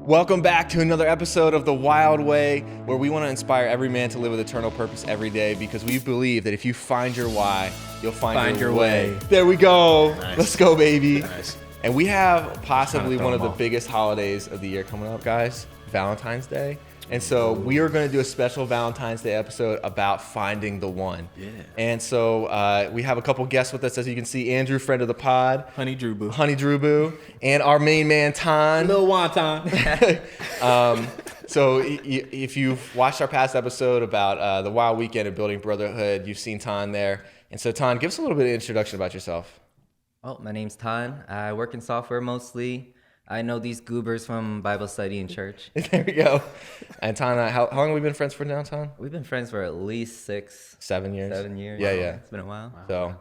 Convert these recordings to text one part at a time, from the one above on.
Welcome back to another episode of the Wyld Way, where we want to inspire every man to live with eternal purpose every day, because we believe that if you find your why, you'll find your way. There we go. Nice. Let's go, baby. Nice. And we have possibly one of the biggest holidays of the year coming up, guys, Valentine's Day. And so we are going to do a special Valentine's Day episode about finding the one. Yeah. And so we have a couple guests with us, as you can see. Andrew, friend of the pod. Honey Drew Boo. And our main man, Ton. Lil Wonton. So if you've watched our past episode about the Wild Weekend and building brotherhood, you've seen Ton there. And so, Ton, give us a little bit of introduction about yourself. Well, my name's Tan. I work in software mostly. I know these goobers from Bible study in church. There we go. And Ton, how long have we been friends for now, Ton? We've been friends for at least 7 years. 7 years. Yeah, Wow. yeah. It's been a while. So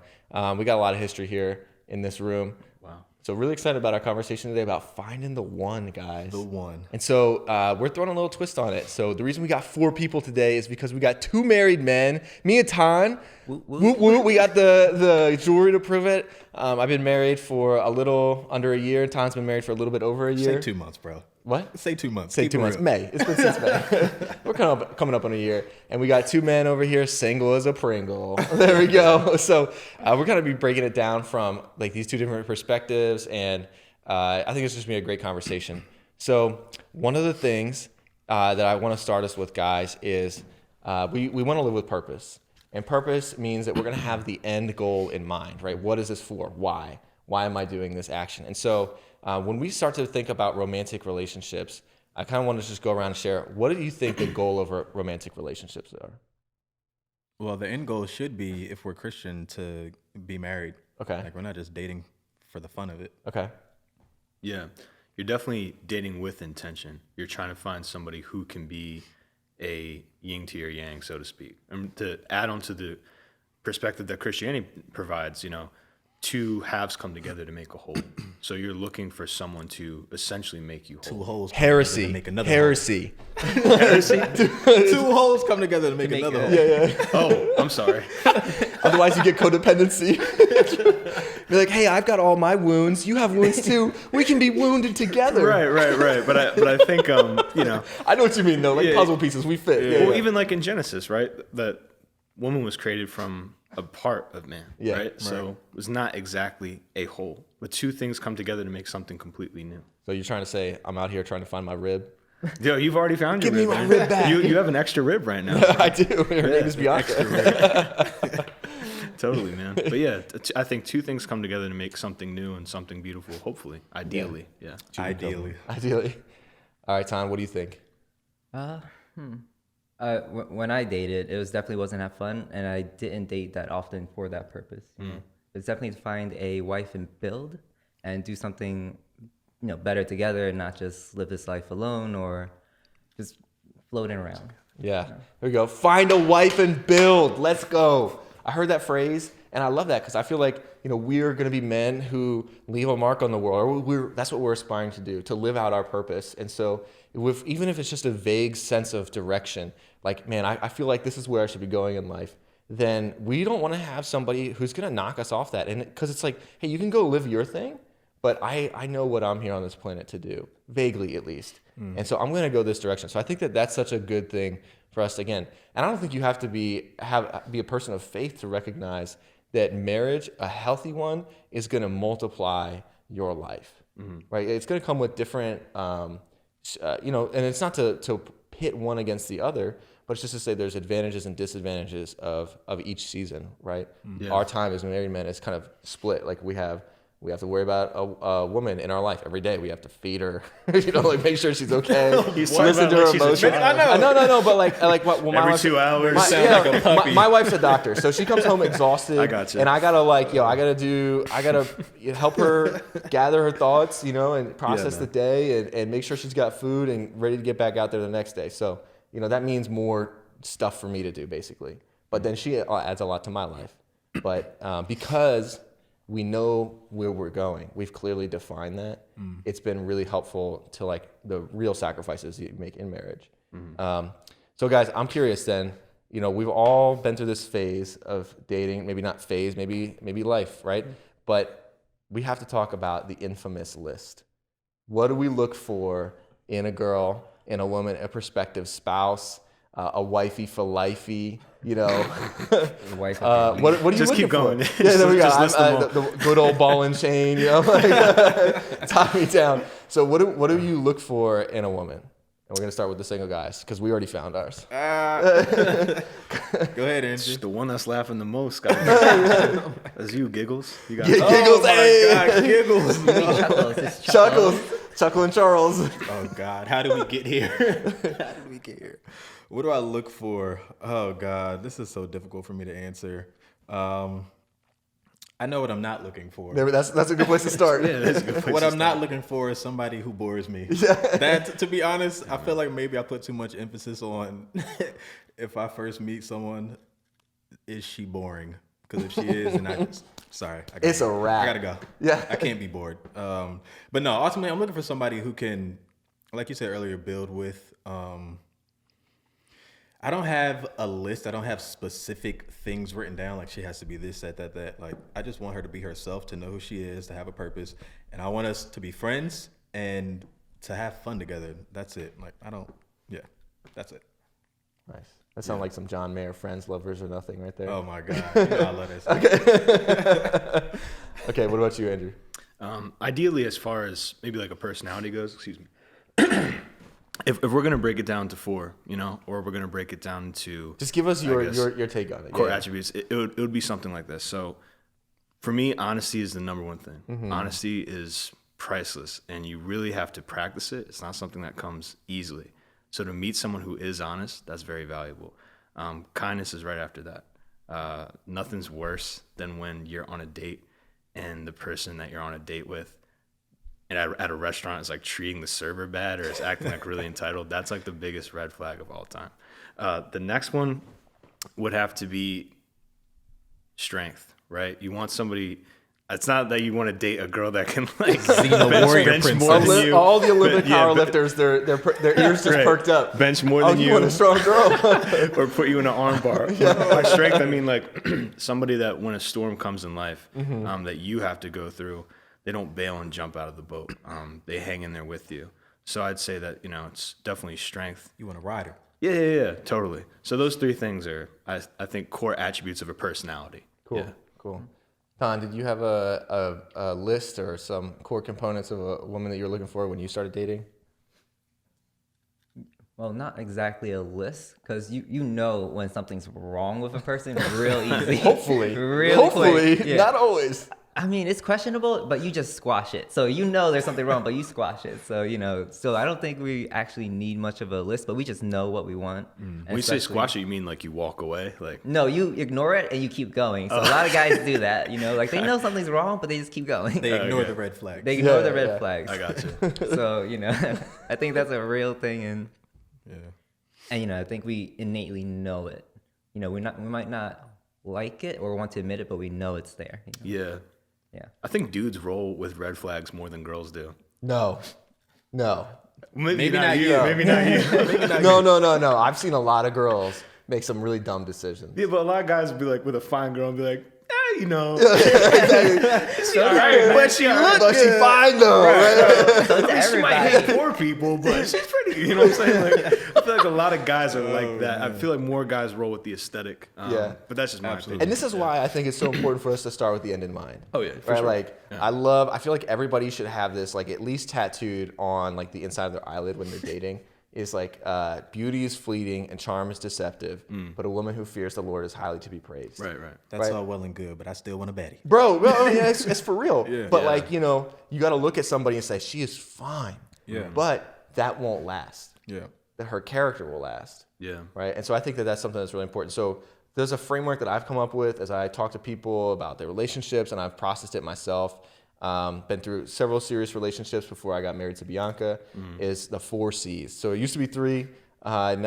we got a lot of history here in this room. Wow. So really excited about our conversation today about finding the one, guys. The one. And so we're throwing a little twist on it. So the reason we got 4 people today is because we got 2 married men. Me and Ton. Woo, woo. Woo, woo. We got the jewelry to prove it. I've been married for a little under a year. Ton's been married for a little bit over a year. Say 2 months, bro. What? Say 2 months. Say Keep 2 it months. real. May. It's been since May. We're coming up on a year. And we got 2 men over here, single as a Pringle. There we go. So we're going to be breaking it down from like these 2 different perspectives. And I think it's just going to be a great conversation. So one of the things that I want to start us with, guys, is we want to live with purpose. And purpose means that we're going to have the end goal in mind, right? What is this for? Why? Why am I doing this action? And so when we start to think about romantic relationships, I kind of want to just go around and share, what do you think the goal of romantic relationships are? Well, the end goal should be, if we're Christian, to be married. Okay. Like, we're not just dating for the fun of it. Okay. Yeah, you're definitely dating with intention. You're trying to find somebody who can be a yin to your yang, so to speak. And to add on to the perspective that Christianity provides, 2 halves come together to make a whole. So you're looking for someone to essentially make you whole. 2 holes. Heresy. To make another Heresy. Heresy? Hole. 2 holes come together to make another hole. Yeah. Oh, I'm sorry. Otherwise you get codependency. You're like, hey, I've got all my wounds. You have wounds too. We can be wounded together. Right. But I think, I know what you mean, though. Like puzzle pieces, we fit. Yeah. Well, even like in Genesis, right? That woman was created from a part of man, right? So it was not exactly a whole. But 2 things come together to make something completely new. So you're trying to say I'm out here trying to find my rib? Yo, you've already found your Give me rib. my man. rib back. You have an extra rib right now. I do. Her name is Bianca. Totally, man. But yeah, I think 2 things come together to make something new and something beautiful, hopefully, ideally. Yeah. Ideally. All right, Ton, what do you think? When I dated, it definitely wasn't that fun, and I didn't date that often for that purpose. It's definitely to find a wife and build and do something, better together, and not just live this life alone or just floating around. Yeah. Here we go. Find a wife and build. Let's go. I heard that phrase, and I love that because I feel like, we're going to be men who leave a mark on the world. That's what we're aspiring to do, to live out our purpose. And so even if it's just a vague sense of direction, like, man, I feel like this is where I should be going in life, then we don't want to have somebody who's going to knock us off that. And because it's like, hey, you can go live your thing, but I know what I'm here on this planet to do, vaguely at least. And so I'm going to go this direction. So I think that that's such a good thing for us, again. And I don't think you have to be a person of faith to recognize that marriage, a healthy one, is going to multiply your life, right? It's going to come with different, and it's not to pit one against the other, but it's just to say there's advantages and disadvantages of each season, right? Yeah. Our time as married men is kind of split. Like we have to worry about a woman in our life every day. We have to feed her, make sure she's okay. Listen to her emotions. No, but like what? Well, Every 2 hours. My wife's a doctor, so she comes home exhausted. I got you. And I gotta help her gather her thoughts, and process the day and make sure she's got food and ready to get back out there the next day. So, that means more stuff for me to do, basically. But then she adds a lot to my life. But because we know where we're going, we've clearly defined that. It's been really helpful to like the real sacrifices you make in marriage. So guys, I'm curious then, we've all been through this phase of dating, maybe not phase, maybe life, right? But we have to talk about the infamous list. What do we look for in a girl, in a woman, a prospective spouse, a wifey for lifey, you know. Wife What are you Just looking keep going. for? Yeah, there we go. Just list them all. The good old ball and chain, you know, like, tie me down. So what do you look for in a woman? And we're gonna start with the single guys because we already found ours. Go ahead, Andrew. It's the one that's laughing the most. That's you, Giggles. You got Giggles, Oh my hey! God, Giggles. Chuckles. It's Chuckles, Chuckle and Charles. Oh God, how did we get here? How did we get here? What do I look for? Oh God, this is so difficult for me to answer. I know what I'm not looking for. That's a good place to start. Yeah, that's a good place What to I'm start. not looking for is somebody who bores me. That, to be honest, I feel like maybe I put too much emphasis on if I first meet someone, is she boring? Because if she is, then It's a wrap. I gotta go. Yeah. I can't be bored. But no, ultimately, I'm looking for somebody who can, like you said earlier, build with. I don't have a list. I don't have specific things written down. Like she has to be this, that. Like I just want her to be herself, to know who she is, to have a purpose, and I want us to be friends and to have fun together. That's it. Like that's it. Nice. That sounds like some John Mayer Friends, Lovers, or Nothing right there. Oh my God, you know I love that. Okay, what about you, Andrew? Ideally, as far as maybe like a personality goes, excuse me. If we're gonna break it down to 4, you know, or we're gonna break it down to Just give us your guess, take on it. core Yeah. attributes, it would be something like this. So for me, honesty is the number one thing. Mm-hmm. Honesty is priceless, and you really have to practice it. It's not something that comes easily. So to meet someone who is honest, that's very valuable. Kindness is right after that. Nothing's worse than when you're on a date and the person that you're on a date with and at a restaurant is like treating the server bad or is acting like really entitled. That's like the biggest red flag of all time. The next one would have to be strength, right? You want somebody. It's not that you want to date a girl that can like Xena warrior bench princess. more than you. All the Olympic Yeah, powerlifters, their ears just Right. perked up. Bench more Oh, than you you. want a strong girl? Or put you in an arm bar. By strength, I mean like somebody that when a storm comes in life, that you have to go through, they don't bail and jump out of the boat. They hang in there with you. So I'd say that, you know, it's definitely strength. You want a rider? Yeah, totally. So those 3 things are, I think, core attributes of a personality. Cool, Yeah. cool. Ton, did you have a list or some core components of a woman that you were looking for when you started dating? Well, not exactly a list, because you know when something's wrong with a person real easy. Hopefully. Really Hopefully, quick. Yeah. not always. I mean, it's questionable, but you just squash it. So you know there's something wrong, but you squash it. So, you know, so I don't think we actually need much of a list, but we just know what we want. And When you say especially- squash it, you mean like you walk away? Like, No, you ignore it and you keep going. So a lot of guys do that, you know, like they know something's wrong, but they just keep going. They ignore Okay. the red flag. They ignore Yeah, the red yeah. flags. I got you. So, you know, I think that's a real thing. Yeah. And, you know, I think we innately know it. You know, we might not like it or want to admit it, but we know it's there. You know? Yeah. Yeah. I think dudes roll with red flags more than girls do. No. Maybe not you. Maybe not you. No. I've seen a lot of girls make some really dumb decisions. Yeah, but a lot of guys would be like with a fine girl and be like, you know. So But she looked But she good. fine though, right? So it's She might everybody. hate poor people, but she's pretty. You know what I'm saying? Like, I feel like a lot of guys are like that. I feel like more guys roll with the aesthetic. Yeah. But that's just my opinion. And this is why I think it's so important for us to start with the end in mind. Oh, yeah, for right? sure. Like I feel like everybody should have this like at least tattooed on like the inside of their eyelid when they're dating. Is like beauty is fleeting and charm is deceptive, but a woman who fears the Lord is highly to be praised. Right. That's Right. all well and good, but I still want a baddie. Bro, I mean, it's for real. Yeah. But Yeah. like, you know, you got to look at somebody and say, she is fine. Yeah. But that won't last. Yeah. That her character will last. Yeah. Right. And so I think that that's something that's really important. So there's a framework that I've come up with as I talk to people about their relationships, and I've processed it myself. Been through several serious relationships before I got married to Bianca, is the 4 C's. So it used to be 3,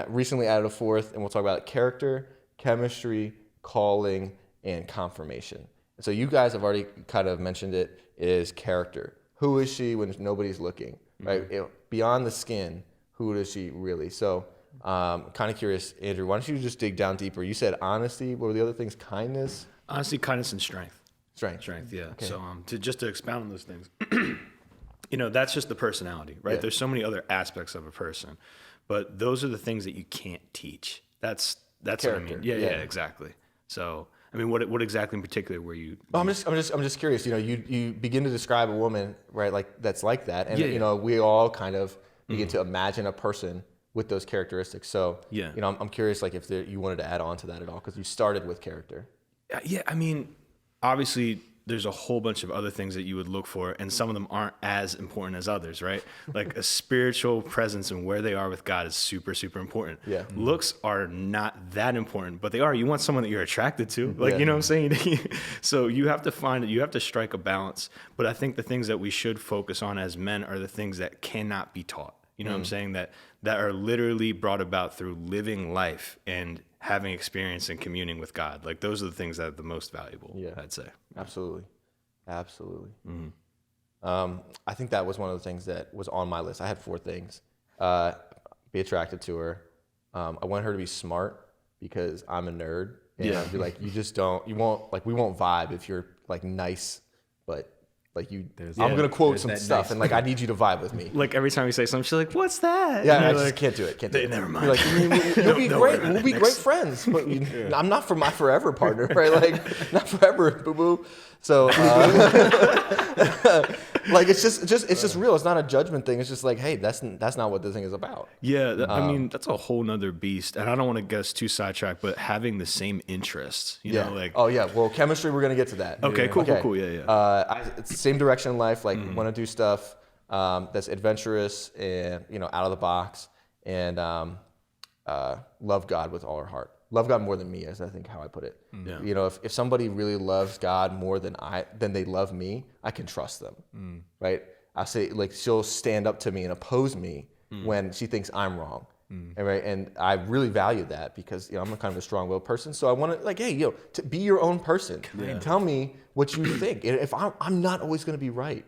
recently added a 4th, and we'll talk about character, chemistry, calling, and confirmation. So you guys have already kind of mentioned it, is character. Who is she when nobody's looking, right? Beyond the skin, who is she really? So kind of curious, Andrew, why don't you just dig down deeper? You said honesty. What were the other things? Kindness? Honestly, kindness and strength. Strength. Strength, yeah. Okay. So to expound on those things, that's just the personality, right? Yeah. There's so many other aspects of a person, but those are the things that you can't teach. That's what I mean. Character. Yeah, Yeah. exactly. So, I mean, what exactly in particular were you? Oh, I'm just curious. You begin to describe a woman, right? Like that's like that, and Yeah. we all kind of begin to imagine a person with those characteristics. So, Yeah. I'm curious, like if you wanted to add on to that at all, because you started with character. Yeah, I mean, obviously, there's a whole bunch of other things that you would look for, and some of them aren't as important as others, right? Like a spiritual presence and where they are with God is super, super important. Yeah. Looks are not that important, but they are. You want someone that you're attracted to, like, Yeah. you know what I'm saying? So you have to strike a balance. But I think the things that we should focus on as men are the things that cannot be taught. You know what I'm saying? That are literally brought about through living life and having experience and communing with God. Like those are the things that are the most valuable, I'd say. Absolutely. I think that was one of the things that was on my list. I had 4 things. Be attracted to her. I want her to be smart because I'm a nerd. And I'd be like, we won't vibe if you're like nice, but like I'm gonna quote some stuff and like I need you to vibe with me. Like every time you say something, she's like, "What's that?" Yeah, And I you're just can't do it. Never mind. You're like, you'll be great. We'll be great friends. But I'm not for my forever partner, right? Like, not forever, boo boo. So, like, it's just real. It's not a judgment thing. It's just like, hey, that's not what this thing is about. Yeah, I mean, that's a whole nother beast. And I don't want to get us too sidetracked, but having the same interests, you know, like. Oh yeah. Well, chemistry. We're gonna get to that. Okay, cool. Yeah. It's the same direction in life. Like, want to do stuff that's adventurous and out of the box, and love God with all our heart. Love God more than me, is I think how I put it. Yeah. If somebody really loves God more than they love me, I can trust them, right? I'll say, like, she'll stand up to me and oppose me when she thinks I'm wrong, and I really value that because I'm a kind of a strong-willed person. So I want to, like, hey, to be your own person. Tell me what you think. And if I'm not always going to be right.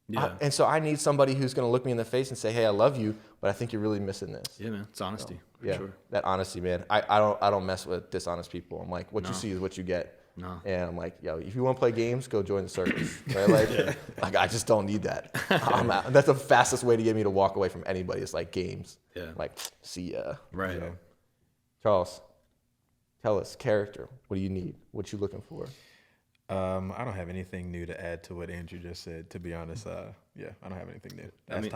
Yeah. And so I need somebody who's going to look me in the face and say, hey, I love you, but I think you're really missing this. Yeah, man. It's honesty. For Yeah, sure. that honesty, man. I don't mess with dishonest people. I'm like, what you see is what you get. No. And I'm like, if you want to play games, go join the circus. Right? Like I just don't need that. I'm out. That's the fastest way to get me to walk away from anybody. It's like games. Yeah. Like, see ya. Right. Charles, tell us, character. What do you need? What you looking for? I don't have anything new to add to what Andrew just said, to be honest. I don't have anything new. That's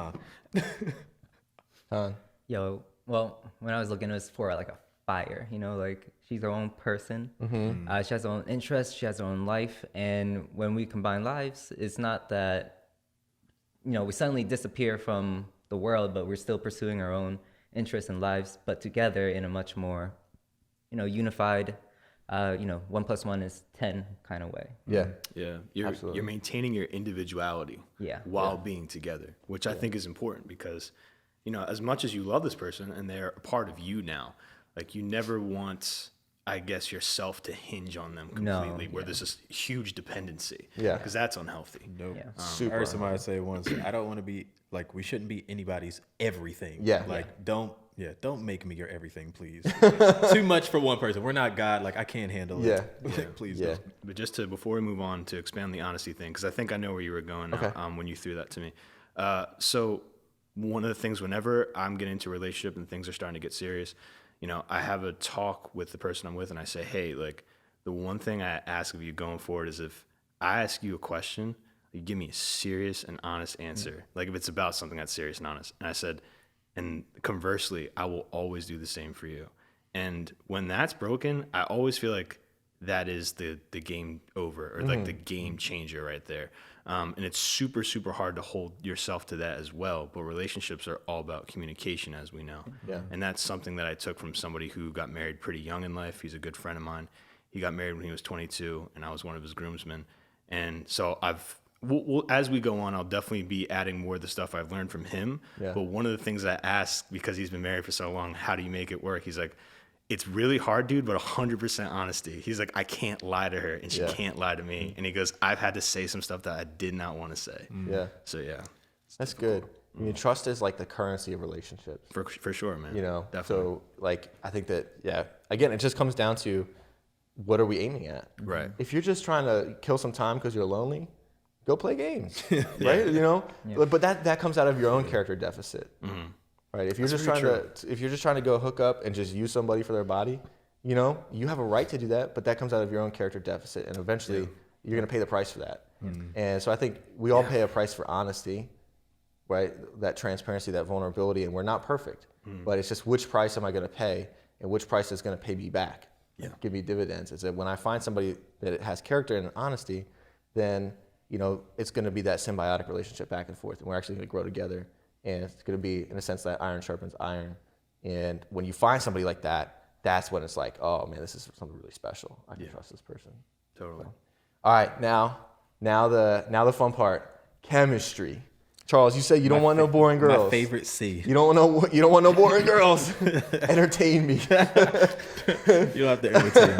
Tom. Yo, well, when I was looking, it was for like a fire, like she's her own person. She has her own interests, she has her own life. And when we combine lives, it's not that, we suddenly disappear from the world, but we're still pursuing our own interests and lives, but together in a much more, unified, 1 + 1 is 10 kind of way. Yeah. Yeah. Absolutely. You're maintaining your individuality while being together, which I think is important because, as much as you love this person and they're a part of you now, like you never want, I guess, yourself to hinge on them completely where there's this huge dependency. Yeah. Because that's unhealthy. Nope. Yeah. Super I heard somebody say once, I don't want to be, like, we shouldn't be anybody's everything. Yeah. Like, don't make me your everything, please. Too much for one person. We're not God. Like, I can't handle it. Like, please don't. But before we move on to expand the honesty thing, because I think I know where you were going now, when you threw that to me. So one of the things, whenever I'm getting into a relationship and things are starting to get serious, I have a talk with the person I'm with and I say, hey, like the one thing I ask of you going forward is if I ask you a question, you give me a serious and honest answer. Like if it's about something that's serious and honest. And I said, and conversely, I will always do the same for you. And when that's broken, I always feel like that is the game over or like the game changer right there. And it's super, super hard to hold yourself to that as well. But relationships are all about communication, as we know. Yeah. And that's something that I took from somebody who got married pretty young in life. He's a good friend of mine. He got married when he was 22, and I was one of his groomsmen. And so as we go on, I'll definitely be adding more of the stuff I've learned from him. Yeah. But one of the things I asked, because he's been married for so long, how do you make it work? He's like, it's really hard, dude, but 100% honesty. He's like, I can't lie to her, and she can't lie to me. And he goes, I've had to say some stuff that I did not want to say. Yeah. So, yeah. That's good. I mean, trust is like the currency of relationships. For sure, man. Definitely. So like, I think that, again, it just comes down to what are we aiming at? Right. If you're just trying to kill some time because you're lonely, go play games, right? You know, but that comes out of your own character deficit, right? If you're just trying to go hook up and just use somebody for their body, you know, you have a right to do that, but that comes out of your own character deficit, and eventually you're going to pay the price for that. And so I think we all pay a price for honesty, right? That transparency, that vulnerability, and we're not perfect, but it's just which price am I going to pay, and which price is going to pay me back, give me dividends. It's that when I find somebody that has character and honesty, then you know it's going to be that symbiotic relationship back and forth, and we're actually going to grow together, and it's going to be in a sense that iron sharpens iron. And when you find somebody like that, that's when it's like, oh man, this is something really special. I can trust this person. Totally. So, all right, now the fun part, chemistry. Charles, you say you don't want no boring girls. My favorite C. You don't want no boring girls. Entertain me. You don't have to entertain me.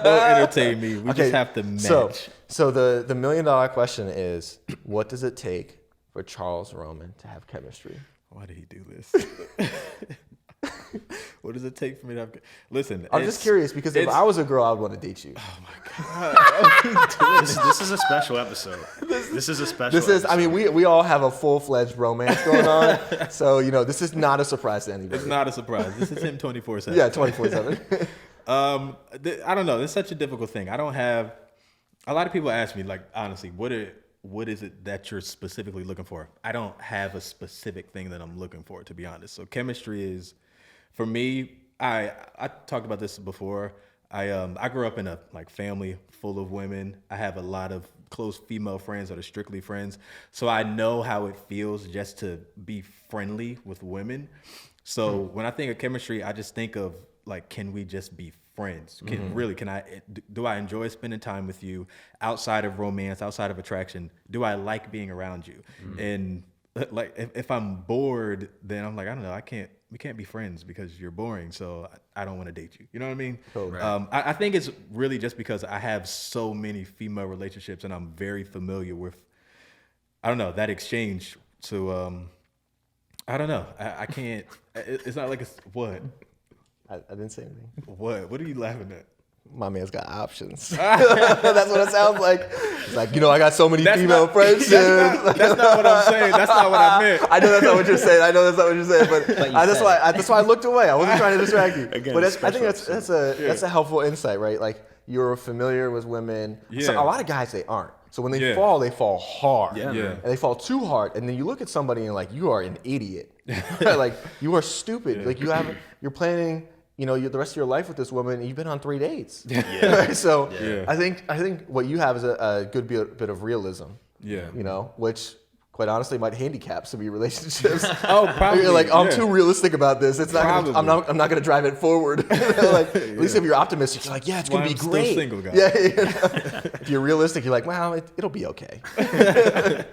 Don't entertain me. We just have to match. So the $1 million question is, what does it take for Charles Roman to have chemistry? Why did he do this? What does it take for me to have? Listen, I'm just curious because if I was a girl, I would want to date you. Oh my God. This is a special episode. This is a special episode. I mean, we all have a full-fledged romance going on. So, you know, this is not a surprise to anybody. It's not a surprise. This is him 24/7. Yeah, 24/7. I don't know. It's such a difficult thing. I don't have. A lot of people ask me, like, honestly, what is it that you're specifically looking for? I don't have a specific thing that I'm looking for, to be honest. So chemistry is, for me, I talked about this before. I grew up in a family full of women. I have a lot of close female friends that are strictly friends. So I know how it feels just to be friendly with women. So when I think of chemistry, I just think of like, can we just be friends? Do I enjoy spending time with you outside of romance, outside of attraction? Do I like being around you? And like, if I'm bored, then I'm like, I don't know, we can't be friends because you're boring. So I don't want to date you. You know what I mean? Totally. I think it's really just because I have so many female relationships and I'm very familiar with, I don't know, that exchange. So, I don't know. I can't, it's not like what? I didn't say anything. What are you laughing at? My man's got options. That's what it sounds like. It's like, you know, I got so many female friendships. That's not what I'm saying. That's not what I meant. I know that's not what you're saying. But that's why I looked away. I wasn't trying to distract you. Again, but I think that's a helpful insight, right? Like, you're familiar with women. Yeah. So a lot of guys, they aren't. So when they fall hard. Yeah. And they fall too hard. And then you look at somebody and like, you are an idiot. Like, you are stupid. Like, you're planning, you know, the rest of your life with this woman, and you've been on 3 dates. Yeah. So I think what you have is a good bit of realism. Yeah. You know, which quite honestly might handicap some of your relationships. Oh, probably. You're like, I'm too realistic about this. It's not. I'm not going to drive it forward. Like, at least if you're optimistic, you're like, yeah, it's going to be still great. single, guys. Yeah. If you're realistic, you're like, well, it'll be okay. We're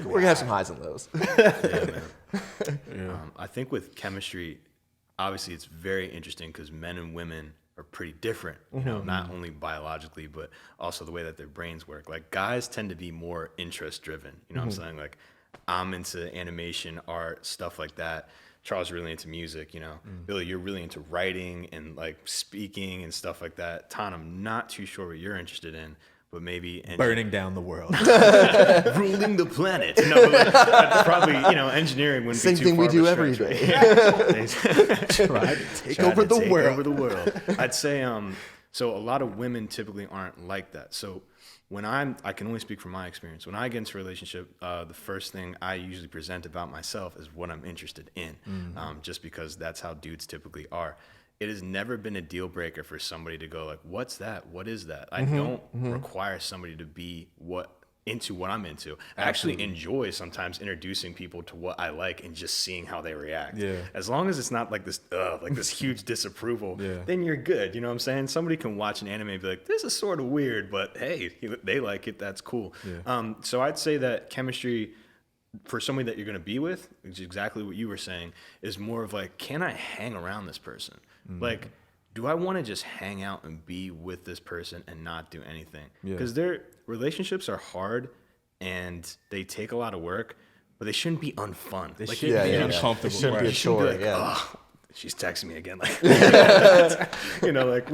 gonna have some highs and lows. Yeah, man. I think with chemistry, obviously it's very interesting because men and women are pretty different, you know, not only biologically, but also the way that their brains work. Like, guys tend to be more interest driven, you know what I'm saying? Like, I'm into animation, art, stuff like that. Charles is really into music, you know. Billy, you're really into writing and like speaking and stuff like that. Ton, I'm not too sure what you're interested in, but maybe burning down the world, ruling the planet. No, but probably, you know, engineering wouldn't Same be too thing far we do of a every stretch, day. right? try to take Trying over to the take world. over the world. I'd say, so a lot of women typically aren't like that. So when I can only speak from my experience. When I get into a relationship, the first thing I usually present about myself is what I'm interested in, just because that's how dudes typically are. It has never been a deal breaker for somebody to go like, what's that? What is that? I don't require somebody to be into what I'm into. I actually enjoy sometimes introducing people to what I like and just seeing how they react. Yeah. As long as it's not like this huge disapproval, then you're good. You know what I'm saying? Somebody can watch an anime and be like, this is sort of weird, but hey, they like it. That's cool. Yeah. So I'd say that chemistry for somebody that you're going to be with, which is exactly what you were saying, is more of like, can I hang around this person? Like, do I want to just hang out and be with this person and not do anything? Because their relationships are hard and they take a lot of work, but they shouldn't be unfun. They Like, shouldn't be yeah. uncomfortable. It shouldn't be a right? chore. Like, Yeah. "Ugh, she's texting me again. Like, like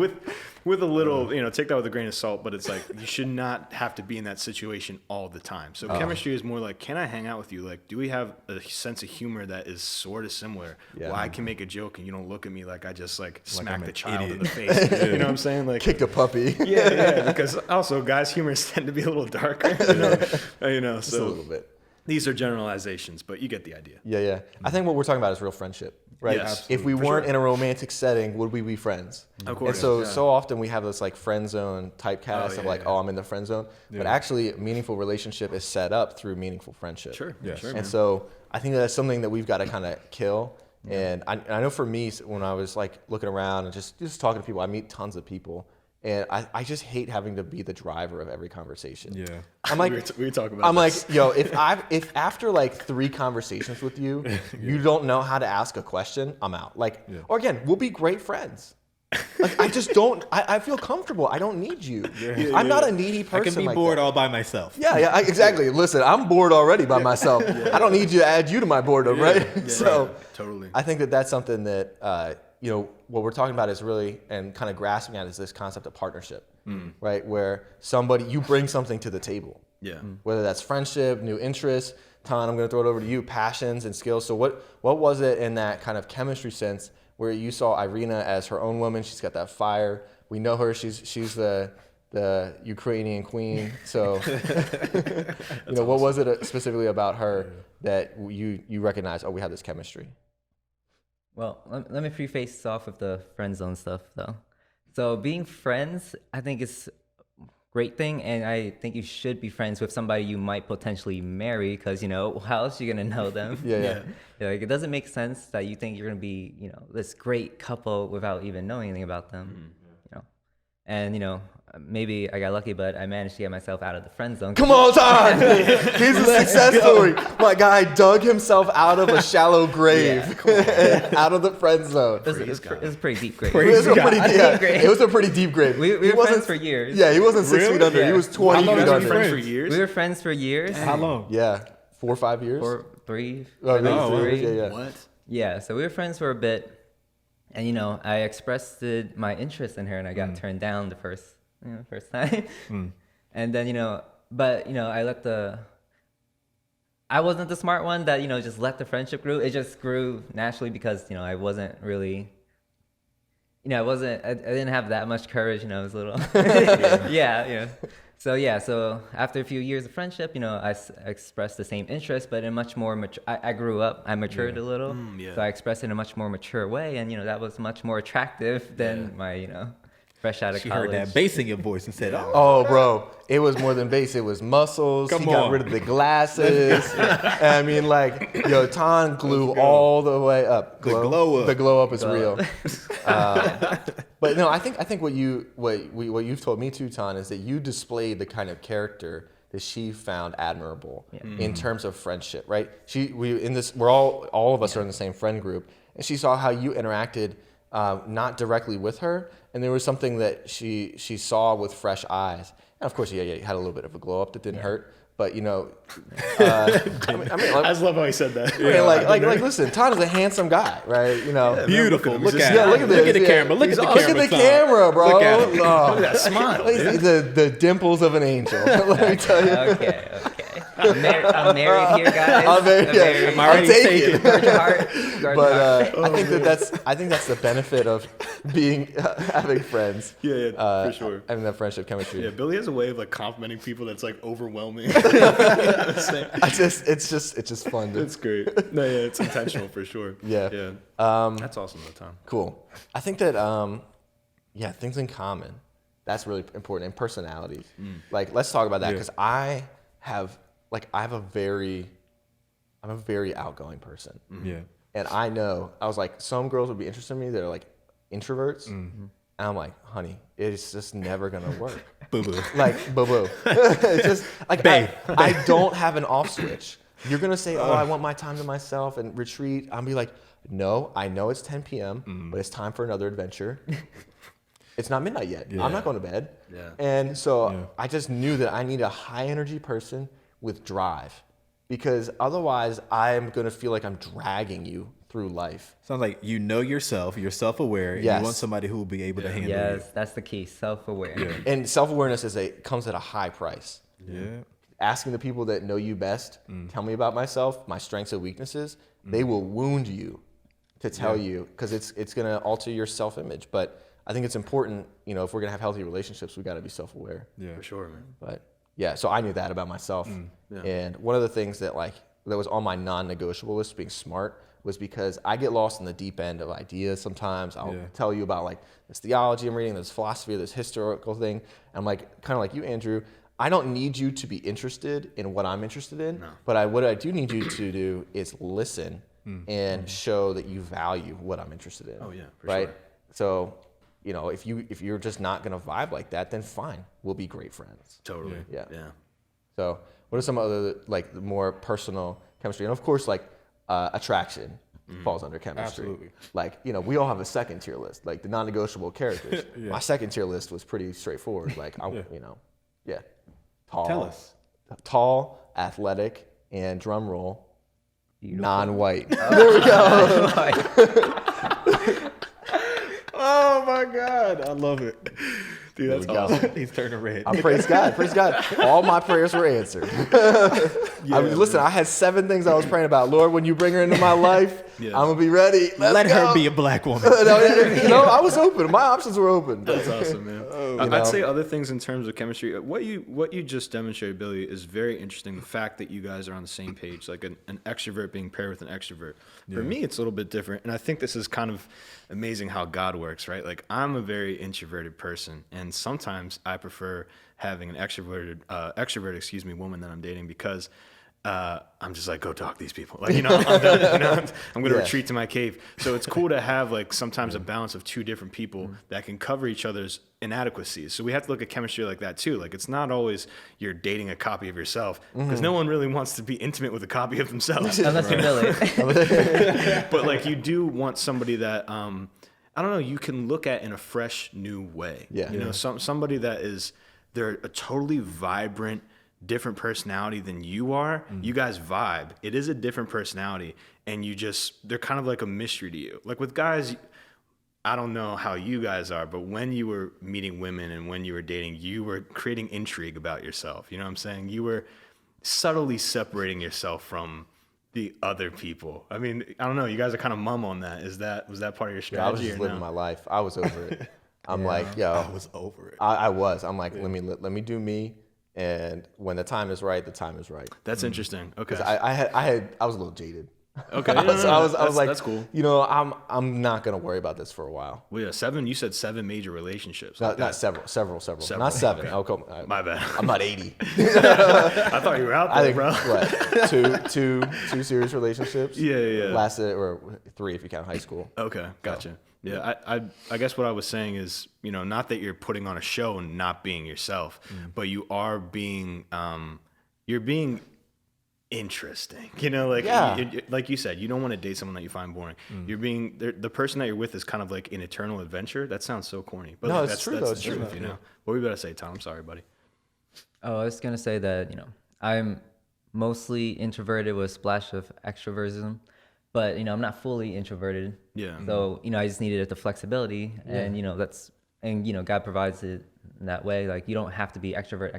with a little, take that with a grain of salt, but it's like, you should not have to be in that situation all the time. So chemistry is more like, can I hang out with you? Like, do we have a sense of humor that is sort of similar? Yeah. Well, I can make a joke and you don't look at me like I just like I'm smacked the child idiot. in the face. You know what I'm saying? Like, Kicked a puppy. yeah, because also guys' humors tend to be a little darker, Just a little bit. These are generalizations, but you get the idea. Yeah. I think what we're talking about is real friendship, right? Yes, if we for weren't sure. in a romantic setting, would we be friends? Of course. And so often we have this like friend zone typecast of like, oh, I'm in the friend zone. But actually, a meaningful relationship is set up through meaningful friendship. Sure. Yes. Sure, And man. so I think that's something that we've got to kind of kill. And I know for me, when I was like looking around and just talking to people, I meet tons of people. And I just hate having to be the driver of every conversation. Yeah. I'm like, we were talking about I'm this. like, yo, if after like 3 conversations with you, you don't know how to ask a question, I'm out. Like, or again, we'll be great friends. Like, I just don't. I feel comfortable. I don't need you. I'm not a needy person. I can be like bored that. all by myself. Yeah, exactly. Listen, I'm bored already by myself. I don't need you to add you to my boredom, right? So Totally. I think that's something that what we're talking about is really, and kind of grasping at, is this concept of partnership, right? Where you bring something to the table. Yeah. Whether that's friendship, new interests. Ton, I'm going to throw it over to you, passions and skills. So what was it in that kind of chemistry sense where you saw Irina as her own woman? She's got that fire. We know her. She's the Ukrainian queen. So, what was it specifically about her that you recognize? Oh, we have this chemistry. Well, let me preface off with the friend zone stuff, though. So being friends, I think is a great thing, and I think you should be friends with somebody you might potentially marry, because, how else are you going to know them? Yeah. Like, it doesn't make sense that you think you're going to be, this great couple without even knowing anything about them, And, maybe I got lucky, but I managed to get myself out of the friend zone. Come on, Todd! Here's a success story. My guy dug himself out of a shallow grave, out of the friend zone. It was a pretty deep grave. It was a pretty, Deep grave. it was a pretty deep grave. We He were wasn't- friends for years. Yeah, he wasn't 6 feet under. Yeah. He was 20 How long feet have you under. been Friends for years. We were friends for years. How long? Yeah, 4 or 5 years. Or 3. Oh, maybe maybe 3. 3. Yeah. What? Yeah, so we were friends for a bit, and I expressed my interest in her, and I got turned down the first time, and then I wasn't the smart one that just let the friendship grow. It just grew naturally because I wasn't really. I didn't have that much courage. I was a little. Yeah. So after a few years of friendship, I expressed the same interest, but in a much more mature. I grew up. I matured a little, so I expressed it in a much more mature way, and that was much more attractive than my fresh out of She college. heard that bass in your voice and said, "Oh, Oh, bro, it was more than bass. It was muscles. Come He got on. rid of the glasses. I mean, Ton glue all the way up. glow up. The glow up is real. But no, I think what you've told me too, Ton, is that you displayed the kind of character that she found admirable in terms of friendship, right? We're all of us are in the same friend group, and she saw how you interacted, not directly with her, and there was something that she saw with fresh eyes. And of course, you had a little bit of a glow up that didn't hurt, but I mean, I just love how he said that. listen, Todd is a handsome guy, right? beautiful! him. Look He's at Yeah, him. look at this. Look at the Yeah. camera. Look at the Look camera. at the Tom. camera, bro. Look at him. Oh. Look at that smile. dude. The dimples of an angel. Let me tell you. Okay. I'm married here, guys. I'm married. I'm taken. Guard your heart. Guard your heart. But I think that's the benefit of having friends. Yeah, for sure. Having that friendship chemistry. Yeah, Billy has a way of complimenting people that's overwhelming. It's just fun. It's great. No, yeah, it's intentional for sure. Yeah. That's awesome though, Tom. Cool. I think that things in common. That's really important, and personalities. Let's talk about that, because I'm a very outgoing person. Yeah. And I know, I was like, some girls would be interested in me that are like introverts. And I'm like, honey, it's just never gonna work. Boo boo. Boo-boo. It's just like, Babe. I don't have an off switch. You're gonna say, oh, I want my time to myself and retreat. I'll be like, no, I know it's 10 p.m., but it's time for another adventure. It's not midnight yet. Yeah. I'm not going to bed. Yeah. And so I just knew that I need a high energy person with drive. because otherwise I'm going to feel like I'm dragging you through life. Sounds like you know yourself, you're self-aware, and Yes. you want somebody who will be able to handle Yes, that's the key. Self-aware. And self-awareness comes at a high price. you. Yeah. Asking the people that know you best, tell me about myself, my strengths and weaknesses, they will wound you to tell you, because it's going to alter your self-image. But I think it's important, you know, if we're going to have healthy relationships, we got to be self-aware. Yeah. For sure, man. But yeah, so I knew that about myself. Yeah. And one of the things that was on my non-negotiable list, being smart, was because I get lost in the deep end of ideas sometimes. I'll tell you about like this theology I'm reading, this philosophy, this historical thing. I'm like, kind of like you, Andrew, I don't need you to be interested in what I'm interested in, but what I do need you to do is listen and show that you value what I'm interested in. Oh, yeah, for right? sure. So, you know, if you're just not gonna vibe like that, then fine, we'll be great friends. Totally. Yeah. Yeah. So, what are some other like the more personal chemistry? And of course, like attraction falls under chemistry. Absolutely. Like, you know, we all have a second tier list, like the non-negotiable characters. My second tier list was pretty straightforward. Like, you know, tall, Tell us. tall, athletic, and drum roll, Beautiful. non-white. There we go. Oh my God, I love it. Dude, that's There we go. awesome. He's turning red. Praise God, praise God. All my prayers were answered. Listen, I had 7 things I was praying about. Lord, when you bring her into my life, I'm going to be ready. Let Let's her go. be a black woman. No, I was open. My options were open. That's awesome, man. know? I'd say other things in terms of chemistry. What you just demonstrated, Billy, is very interesting. The fact that you guys are on the same page, like an extrovert being paired with an extrovert. For me, it's a little bit different, and I think this is kind of amazing how God works, right? Like, I'm a very introverted person, and sometimes I prefer having an extroverted woman that I'm dating, because I'm just like, go talk to these people. Like, you know, I'm done, you know, I'm going to retreat to my cave. So it's cool to have like sometimes a balance of 2 different people that can cover each other's inadequacies. So we have to look at chemistry like that too. Like, it's not always you're dating a copy of yourself, because no one really wants to be intimate with a copy of themselves. Unless you're Billy. But like, you do want somebody that, I don't know, you can look at in a fresh new way. Yeah. You know, somebody that they're a totally vibrant, different personality than you are. You guys vibe. It is a different personality, and they're kind of like a mystery to you. Like with guys, I don't know how you guys are, but when you were meeting women and when you were dating, you were creating intrigue about yourself. You know what I'm saying? You were subtly separating yourself from the other people. I mean, I don't know. You guys are kind of mum on that. Was that part of your strategy? I was just or living no? my life. I was over it. I'm like, yo, I was over it. I was. I'm like, let me do me. And when the time is right, the time is right. That's interesting. Okay. 'Cause I was a little jaded. Okay. I was like, that's cool. You know, I'm not gonna worry about this for a while. Well, yeah, you said 7 major relationships. Not several. Not 7. Okay. Oh, come, My bad. I'm not 80. I thought you were out there, I think bro. what two serious relationships. Yeah. Lasted, or 3 if you count high school. Okay, gotcha. Yeah, I guess what I was saying is, you know, not that you're putting on a show and not being yourself, but you are being, you're being interesting. You know, like like you said, you don't want to date someone that you find boring. You're being the person that you're with is kind of like an eternal adventure. That sounds so corny, but No, like, it's that's true, that's though. the It's truth. true. You know, what were you about to say, Tom? I'm sorry, buddy. Oh, I was gonna say that, you know, I'm mostly introverted with a splash of extroversion, but you know, I'm not fully introverted. Yeah. So, you know, I just needed the flexibility, and you know, God provides it in that way. Like, you don't have to be extrovert,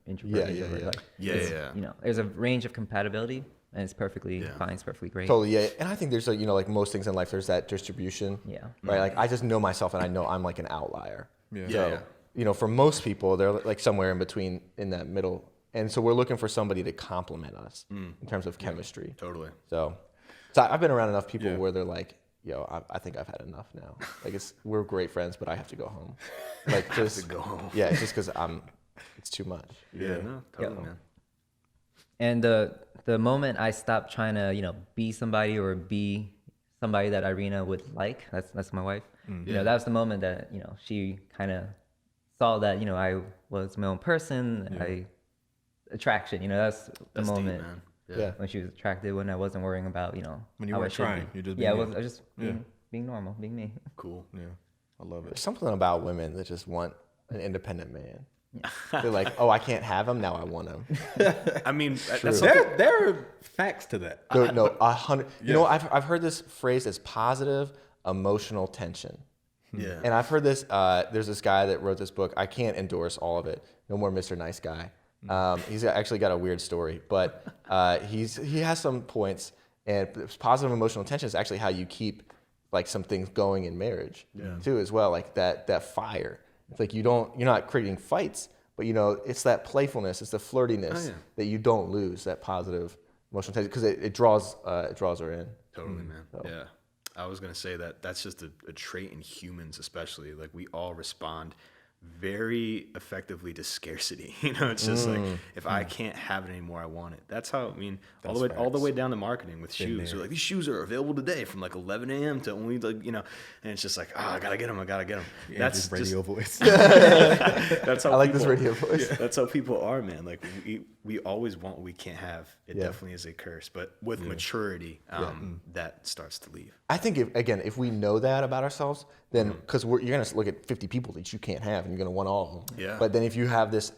introvert. Yeah. Like, Yeah. you know, there's a range of compatibility, and it's perfectly fine. It's perfectly great. Totally, yeah. And I think there's like, you know, like most things in life, there's that distribution. Yeah. Right. Like, I just know myself, and I know I'm like an outlier. Yeah. So, you know, for most people, they're like somewhere in between, in that middle. And so we're looking for somebody to complement us in terms of chemistry. Totally. So I've been around enough people where they're like, yo, I think I've had enough now. Like, we're great friends, but I have to go home. Like, just go home. Yeah, just because it's too much. Yeah. No, totally, man. And the moment I stopped trying to, you know, be somebody or be somebody that Irina would like, that's my wife. You know, that was the moment that, you know, she kind of saw that, you know, I was my own person. Attraction, you know, that's the moment. Deep, man. Yeah. When she was attracted, when I wasn't worrying about, you know, When you how I weren't should trying, be. you're just yeah, being I was just being normal, being me. Cool. Yeah, I love it. There's something about women that just want an independent man. They're like, oh, I can't have him, now I want him. I mean, True. that's something, There are facts to that. No, 100. You know, I've heard this phrase as positive emotional tension. yeah. And I've heard this. There's this guy that wrote this book. I can't endorse all of it. No more Mr. Nice Guy. He's actually got a weird story, but he has some points. And positive emotional tension is actually how you keep like some things going in marriage too, as well. Like that fire. It's like you're not creating fights, but it's that playfulness, it's the flirtiness that you don't lose. That positive emotional tension because it draws her in. Totally, man. So. Yeah. I was going to say that's just a trait in humans, especially. Like, we all respond very effectively to scarcity. It's just like, if I can't have it anymore, I want it. That's how, all the way down to marketing with shoes. You're like, these shoes are available today from like 11 a.m. to only like, and it's just like, I gotta get them. Yeah, that's radio voice. That's how I like this radio voice. That's how people are, man. Like, we always want what we can't have. It definitely is a curse, but with maturity, that starts to leave. I think if we know that about ourselves, then because you're gonna look at 50 people that you can't have, and you're gonna want all of them. Yeah. But then if you have this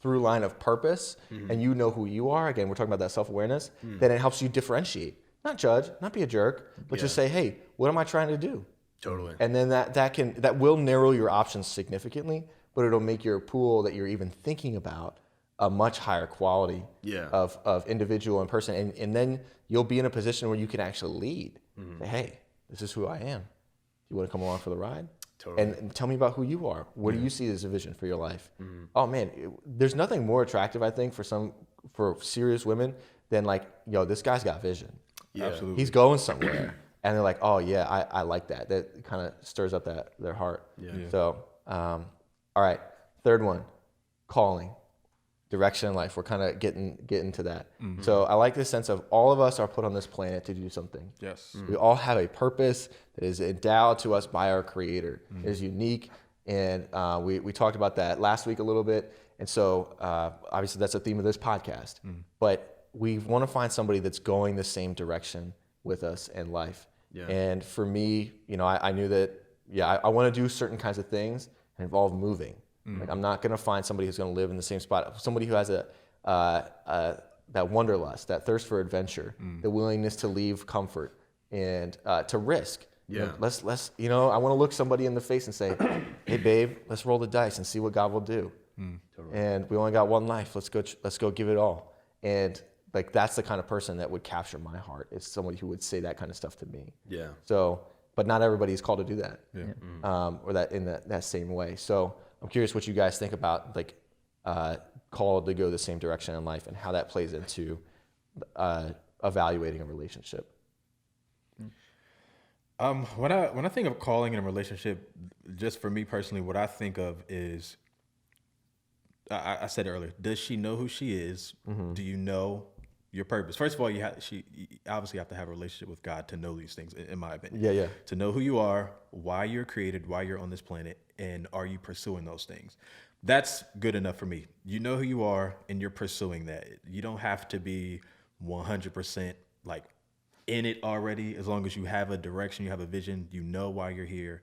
through line of purpose, and you know who you are, again, we're talking about that self-awareness, then it helps you differentiate, not judge, not be a jerk, but just say, hey, what am I trying to do? Totally. And then that will narrow your options significantly, but it'll make your pool that you're even thinking about a much higher quality of individual and person, and then you'll be in a position where you can actually lead. Say, hey, this is who I am. You want to come along for the ride? Totally. And tell me about who you are. What do you see as a vision for your life? Oh man, there's nothing more attractive, I think, for serious women than like, this guy's got vision. Yeah. Absolutely. He's going somewhere. And they're like, oh yeah, I like that. That kind of stirs up their heart. Yeah. So, all right, third one, calling. Direction in life. We're kind of getting to that. So I like this sense of all of us are put on this planet to do something. Yes. We all have a purpose that is endowed to us by our Creator. It is unique, and we talked about that last week a little bit. And so obviously that's the theme of this podcast. But we want to find somebody that's going the same direction with us in life. Yeah. And for me, I knew that I want to do certain kinds of things that involve moving. Like, I'm not going to find somebody who's going to live in the same spot. Somebody who has that wanderlust, that thirst for adventure, the willingness to leave comfort and to risk. Yeah. Let's I want to look somebody in the face and say, hey babe, let's roll the dice and see what God will do. Totally. And we only got one life. Let's go give it all. And like, that's the kind of person that would capture my heart. It's somebody who would say that kind of stuff to me. Yeah. So, but not everybody's called to do that. Yeah. Or that in that same way. So I'm curious what you guys think about like called to go the same direction in life and how that plays into evaluating a relationship. When I think of calling in a relationship, just for me personally, what I think of is, I said it earlier, does she know who she is? Do you know your purpose? First of all, you obviously have to have a relationship with God to know these things, in my opinion. Yeah. To know who you are, why you're created, why you're on this planet, and are you pursuing those things? That's good enough for me. You know who you are, and you're pursuing that. You don't have to be 100% like in it already. As long as you have a direction, you have a vision, you know why you're here,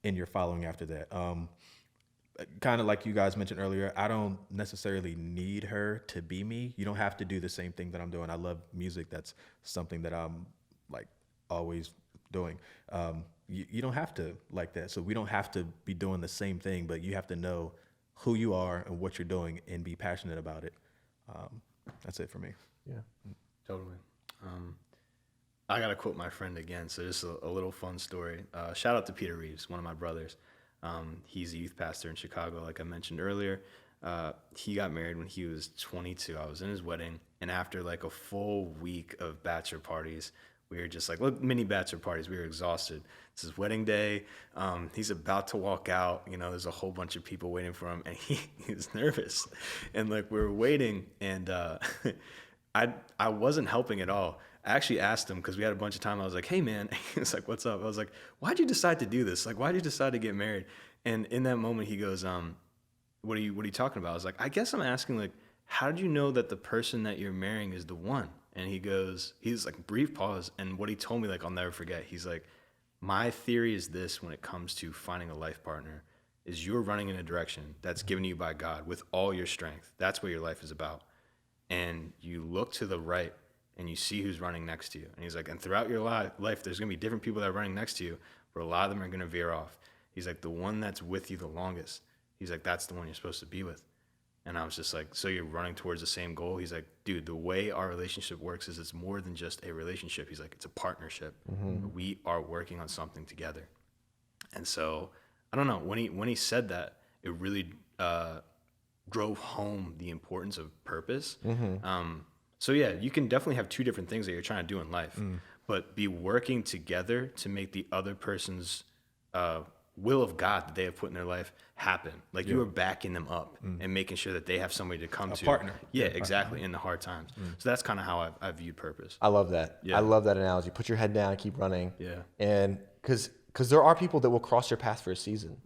and you're following after that. Kind of like you guys mentioned earlier, I don't necessarily need her to be me. You don't have to do the same thing that I'm doing. I love music. That's something that I'm like always doing. You don't have to like that. So we don't have to be doing the same thing, but you have to know who you are and what you're doing and be passionate about it. That's it for me. Yeah. Totally. I got to quote my friend again. So just a little fun story. Shout out to Peter Reeves, one of my brothers. He's a youth pastor in Chicago, like I mentioned earlier. He got married when he was 22. I was in his wedding, and after like a full week of bachelor parties, we were just like, mini bachelor parties. We were exhausted. It's his wedding day. He's about to walk out. There's a whole bunch of people waiting for him, and he was nervous. And like, we were waiting, and I wasn't helping at all. I actually asked him, because we had a bunch of time. I was like, hey man, he was like, what's up? I was like, why'd you decide to do this? Like, why'd you decide to get married? And in that moment, he goes, what are you talking about? I was like, I guess I'm asking, like, how did you know that the person that you're marrying is the one? And he's like, brief pause. And what he told me, like, I'll never forget. He's like, my theory is this when it comes to finding a life partner. is you're running in a direction that's given you by God with all your strength. That's what your life is about. And you look to the right and you see who's running next to you. And he's like, and throughout your life, there's going to be different people that are running next to you, but a lot of them are going to veer off. He's like, the one that's with you the longest, he's like, that's the one you're supposed to be with. And I was just like, so you're running towards the same goal? He's like, dude, the way our relationship works is it's more than just a relationship. He's like, it's a partnership. We are working on something together. And so, I don't know, when he said that, it really drove home the importance of purpose. So yeah, you can definitely have two different things that you're trying to do in life, but be working together to make the other person's will of God that they have put in their life happen. Like you are backing them up and making sure that they have somebody to come to. Partner. Yeah, exactly, in the hard times. So that's kind of how I viewed purpose. I love that. Yeah. I love that analogy. Put your head down and keep running. Yeah. And because there are people that will cross your path for a season.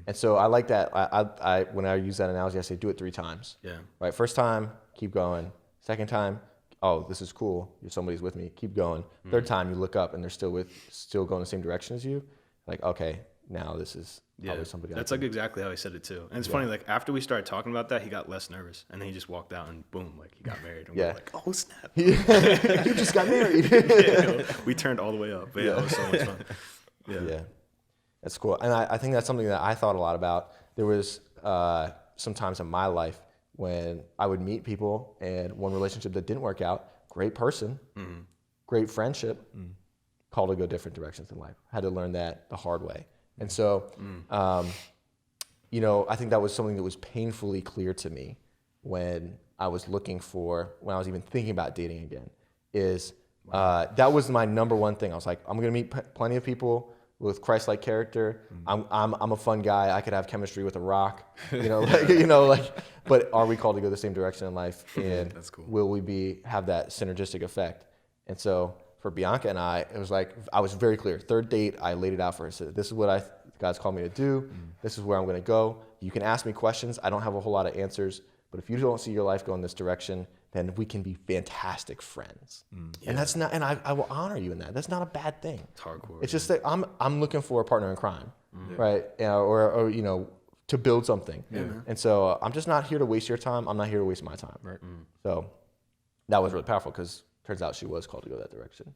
And so I like that. I when I use that analogy, I say do it 3 times. Yeah. Right. First time, keep going. Second time, oh, this is cool. Somebody's with me. Keep going. Third time, you look up and they're still going the same direction as you. Like, okay, now this is probably somebody else. That's like exactly how he said it too. And it's funny, like after we started talking about that, he got less nervous, and then he just walked out and boom, like he got married. And we were like, oh snap, you just got married. we turned all the way up. But yeah, it was so much fun. Yeah, that's cool. And I think that's something that I thought a lot about. There was some times in my life when I would meet people and one relationship that didn't work out, great person, great friendship, called to go different directions in life. Had to learn that the hard way. And so, you know, I think that was something that was painfully clear to me when I was when I was even thinking about dating again, is that was my number one thing. I was like, I'm going to meet plenty of people with Christ-like character. I'm a fun guy. I could have chemistry with a rock, but are we called to go the same direction in life? And That's cool. will we have that synergistic effect? And so for Bianca and I, it was like, I was very clear. Third date, I laid it out for her. I said, this is what God's called me to do. This is where I'm going to go. You can ask me questions. I don't have a whole lot of answers, but if you don't see your life go in this direction, then we can be fantastic friends. And that's not, and I will honor you in that. That's not a bad thing. It's hardcore. It's just that I'm looking for a partner in crime, right? Or to build something. And so I'm just not here to waste your time. I'm not here to waste my time. Right. So that was really powerful because turns out she was called to go that direction.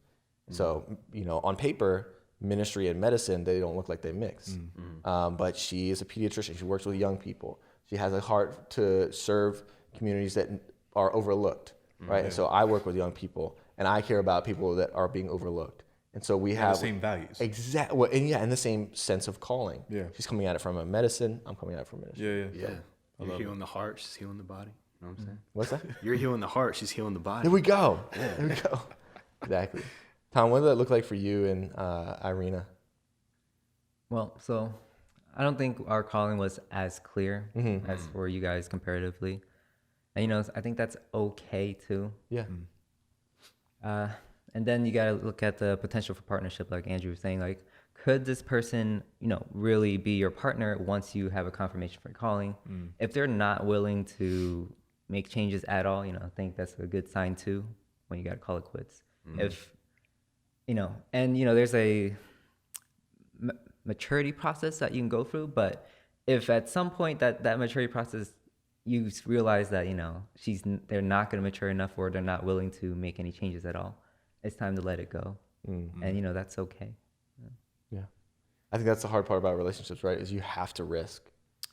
So, on paper, ministry and medicine, they don't look like they mix. But she is a pediatrician. She works with young people. She has a heart to serve communities that are overlooked, right? And so I work with young people, and I care about people that are being overlooked. And so we have the same values. Exactly. Well, and the same sense of calling. Yeah. She's coming at it from a medicine. I'm coming at it from ministry. Yeah. You're healing the heart, she's healing the body. You know what I'm saying? What's that? You're healing the heart, she's healing the body. There we go. There we go. Exactly. Tom, what did that look like for you and Irina? Well, so I don't think our calling was as clear as for you guys comparatively. And, I think that's okay too. Yeah. And then you got to look at the potential for partnership, like Andrew was saying, like, could this person, really be your partner once you have a confirmation for calling? If they're not willing to make changes at all, I think that's a good sign too, when you got to call it quits. If, there's a maturity process that you can go through, but if at some point that maturity process, you realize that, they're not going to mature enough or they're not willing to make any changes at all, it's time to let it go. And, that's okay. Yeah. I think that's the hard part about relationships, right? Is you have to risk.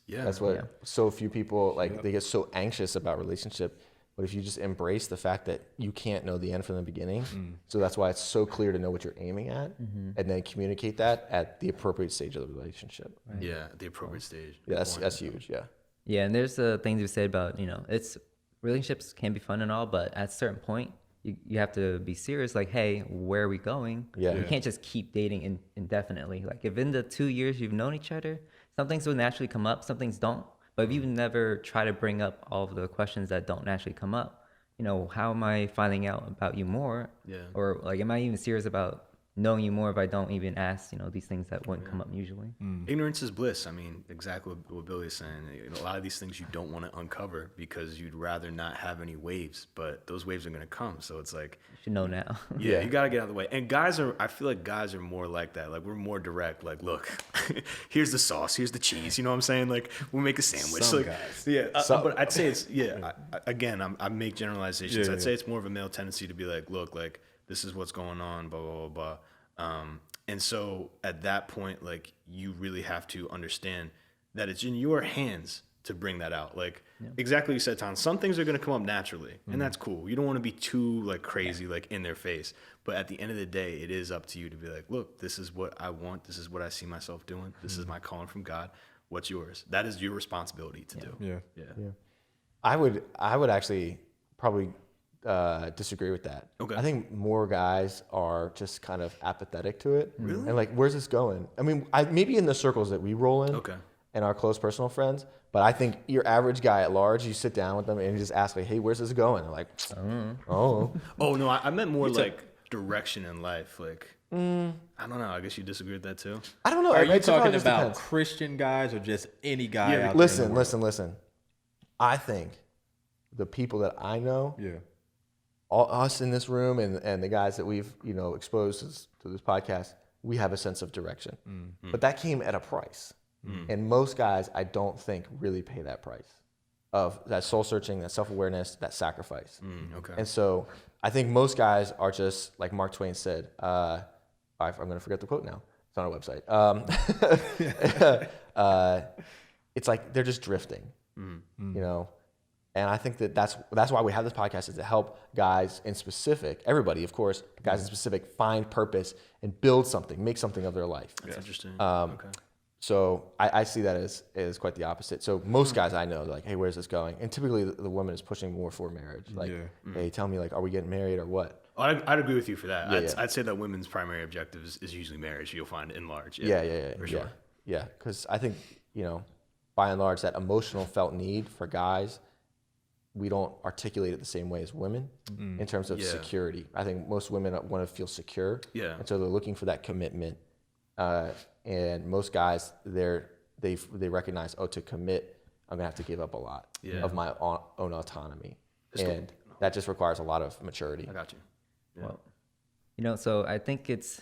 Yeah. That's what so few people, they get so anxious about relationship. But if you just embrace the fact that you can't know the end from the beginning, so that's why it's so clear to know what you're aiming at and then communicate that at the appropriate stage of the relationship. Right. Yeah, at the appropriate stage. Yeah, that's huge, yeah. Yeah, and there's things you said about, relationships can be fun and all, but at a certain point, you have to be serious, like, hey, where are we going? Yeah. You can't just keep dating indefinitely. Like, if in the 2 years you've known each other, some things will naturally come up, some things don't. But if you never try to bring up all of the questions that don't naturally come up, how am I finding out about you more? Yeah. Or, like, am I even serious about, knowing you more if I don't even ask, these things that wouldn't come up usually. Ignorance is bliss. I mean, exactly what Billy is saying. A lot of these things you don't want to uncover because you'd rather not have any waves, but those waves are going to come. So it's like, You should know now. yeah, you got to get out of the way. And I feel like guys are more like that. Like, we're more direct. Like, look, here's the sauce, here's the cheese. You know what I'm saying? Like, we'll make a sandwich. Some like, guys. yeah. But I'd say it's, I make generalizations. Yeah, I'd say it's more of a male tendency to be like, look, like, this is what's going on, blah, blah, blah, blah. And so at that point, like, you really have to understand that it's in your hands to bring that out. Like, exactly what you said, Tom, some things are going to come up naturally, and that's cool. You don't want to be too, like, crazy, like, in their face. But at the end of the day, it is up to you to be like, look, this is what I want. This is what I see myself doing. This is my calling from God. What's yours? That is your responsibility to do. Yeah. I would actually probably disagree with that. Okay. I think more guys are just kind of apathetic to it. Really? And like, where's this going? I mean, maybe in the circles that we roll in, Okay. and our close personal friends, but I think your average guy at large, you sit down with them and you just ask like, hey, where's this going? They're like, oh. Oh, no, I meant more like direction in life. Like, I don't know. I guess you disagree with that too. I don't know. Are It you just talking depends. about Christian guys or just any guy Yeah, out Listen. there? I think the people that I know, Yeah. all us in this room and the guys that we've exposed to this podcast, we have a sense of direction. But that came at a price. And most guys, I don't think, really pay that price of that soul searching, that self-awareness, that sacrifice. Okay. And so I think most guys are just, like Mark Twain said, I'm going to forget the quote now. It's on our website. It's like they're just drifting, And I think that's why we have this podcast, is to help guys in specific, everybody, of course, but guys in specific, find purpose and build something, make something of their life. That's interesting. Okay. So I see that as quite the opposite. So most guys I know, they're like, hey, where's this going? And typically the woman is pushing more for marriage. Like, hey, tell me, like, are we getting married or what? I'd agree with you for that. Yeah, I'd say that women's primary objective is usually marriage. You'll find in large. Yeah. For sure. Yeah, because I think, by and large, that emotional felt need for guys, we don't articulate it the same way as women in terms of security. I think most women want to feel secure. Yeah. And so they're looking for that commitment. And most guys, they recognize, to commit, I'm going to have to give up a lot of my own autonomy. And that just requires a lot of maturity. I got you. Yeah. Well, so I think it's,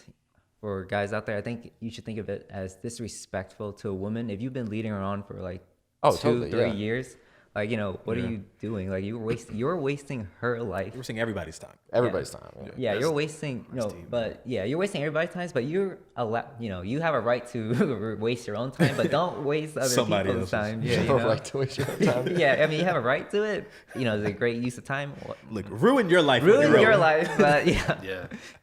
for guys out there, I think you should think of it as disrespectful to a woman. If you've been leading her on for like 2-3 years, like, what are you doing? Like, you're wasting her life. You're wasting everybody's time. Everybody's time. Yeah, you're wasting, you're wasting everybody's time, but you have a right to waste your own time, but don't waste other people's time. You have a right to waste your own time. Yeah, I mean, you have a right to it. It's a great use of time. Look, ruin your life. Ruin your life, but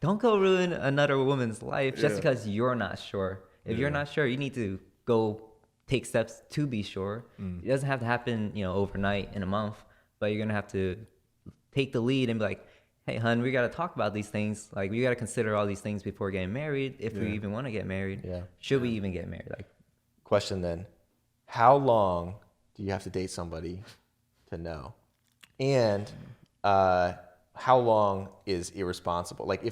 don't go ruin another woman's life just because you're not sure. If you're not sure, you need to go take steps to be sure. It doesn't have to happen, overnight in a month, but you're gonna have to take the lead and be like, hey, hun, we got to talk about these things. Like, we got to consider all these things before getting married. If we even want to get married, should we even get married? Like, question then, how long do you have to date somebody to know? And how long is irresponsible? Like,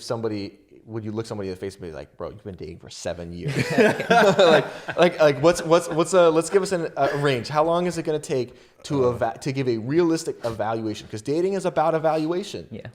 would you look somebody in the face and be like, bro, you've been dating for 7 years? Let's give us a range. How long is it going to take to give a realistic evaluation? Because dating is about evaluation. yeah.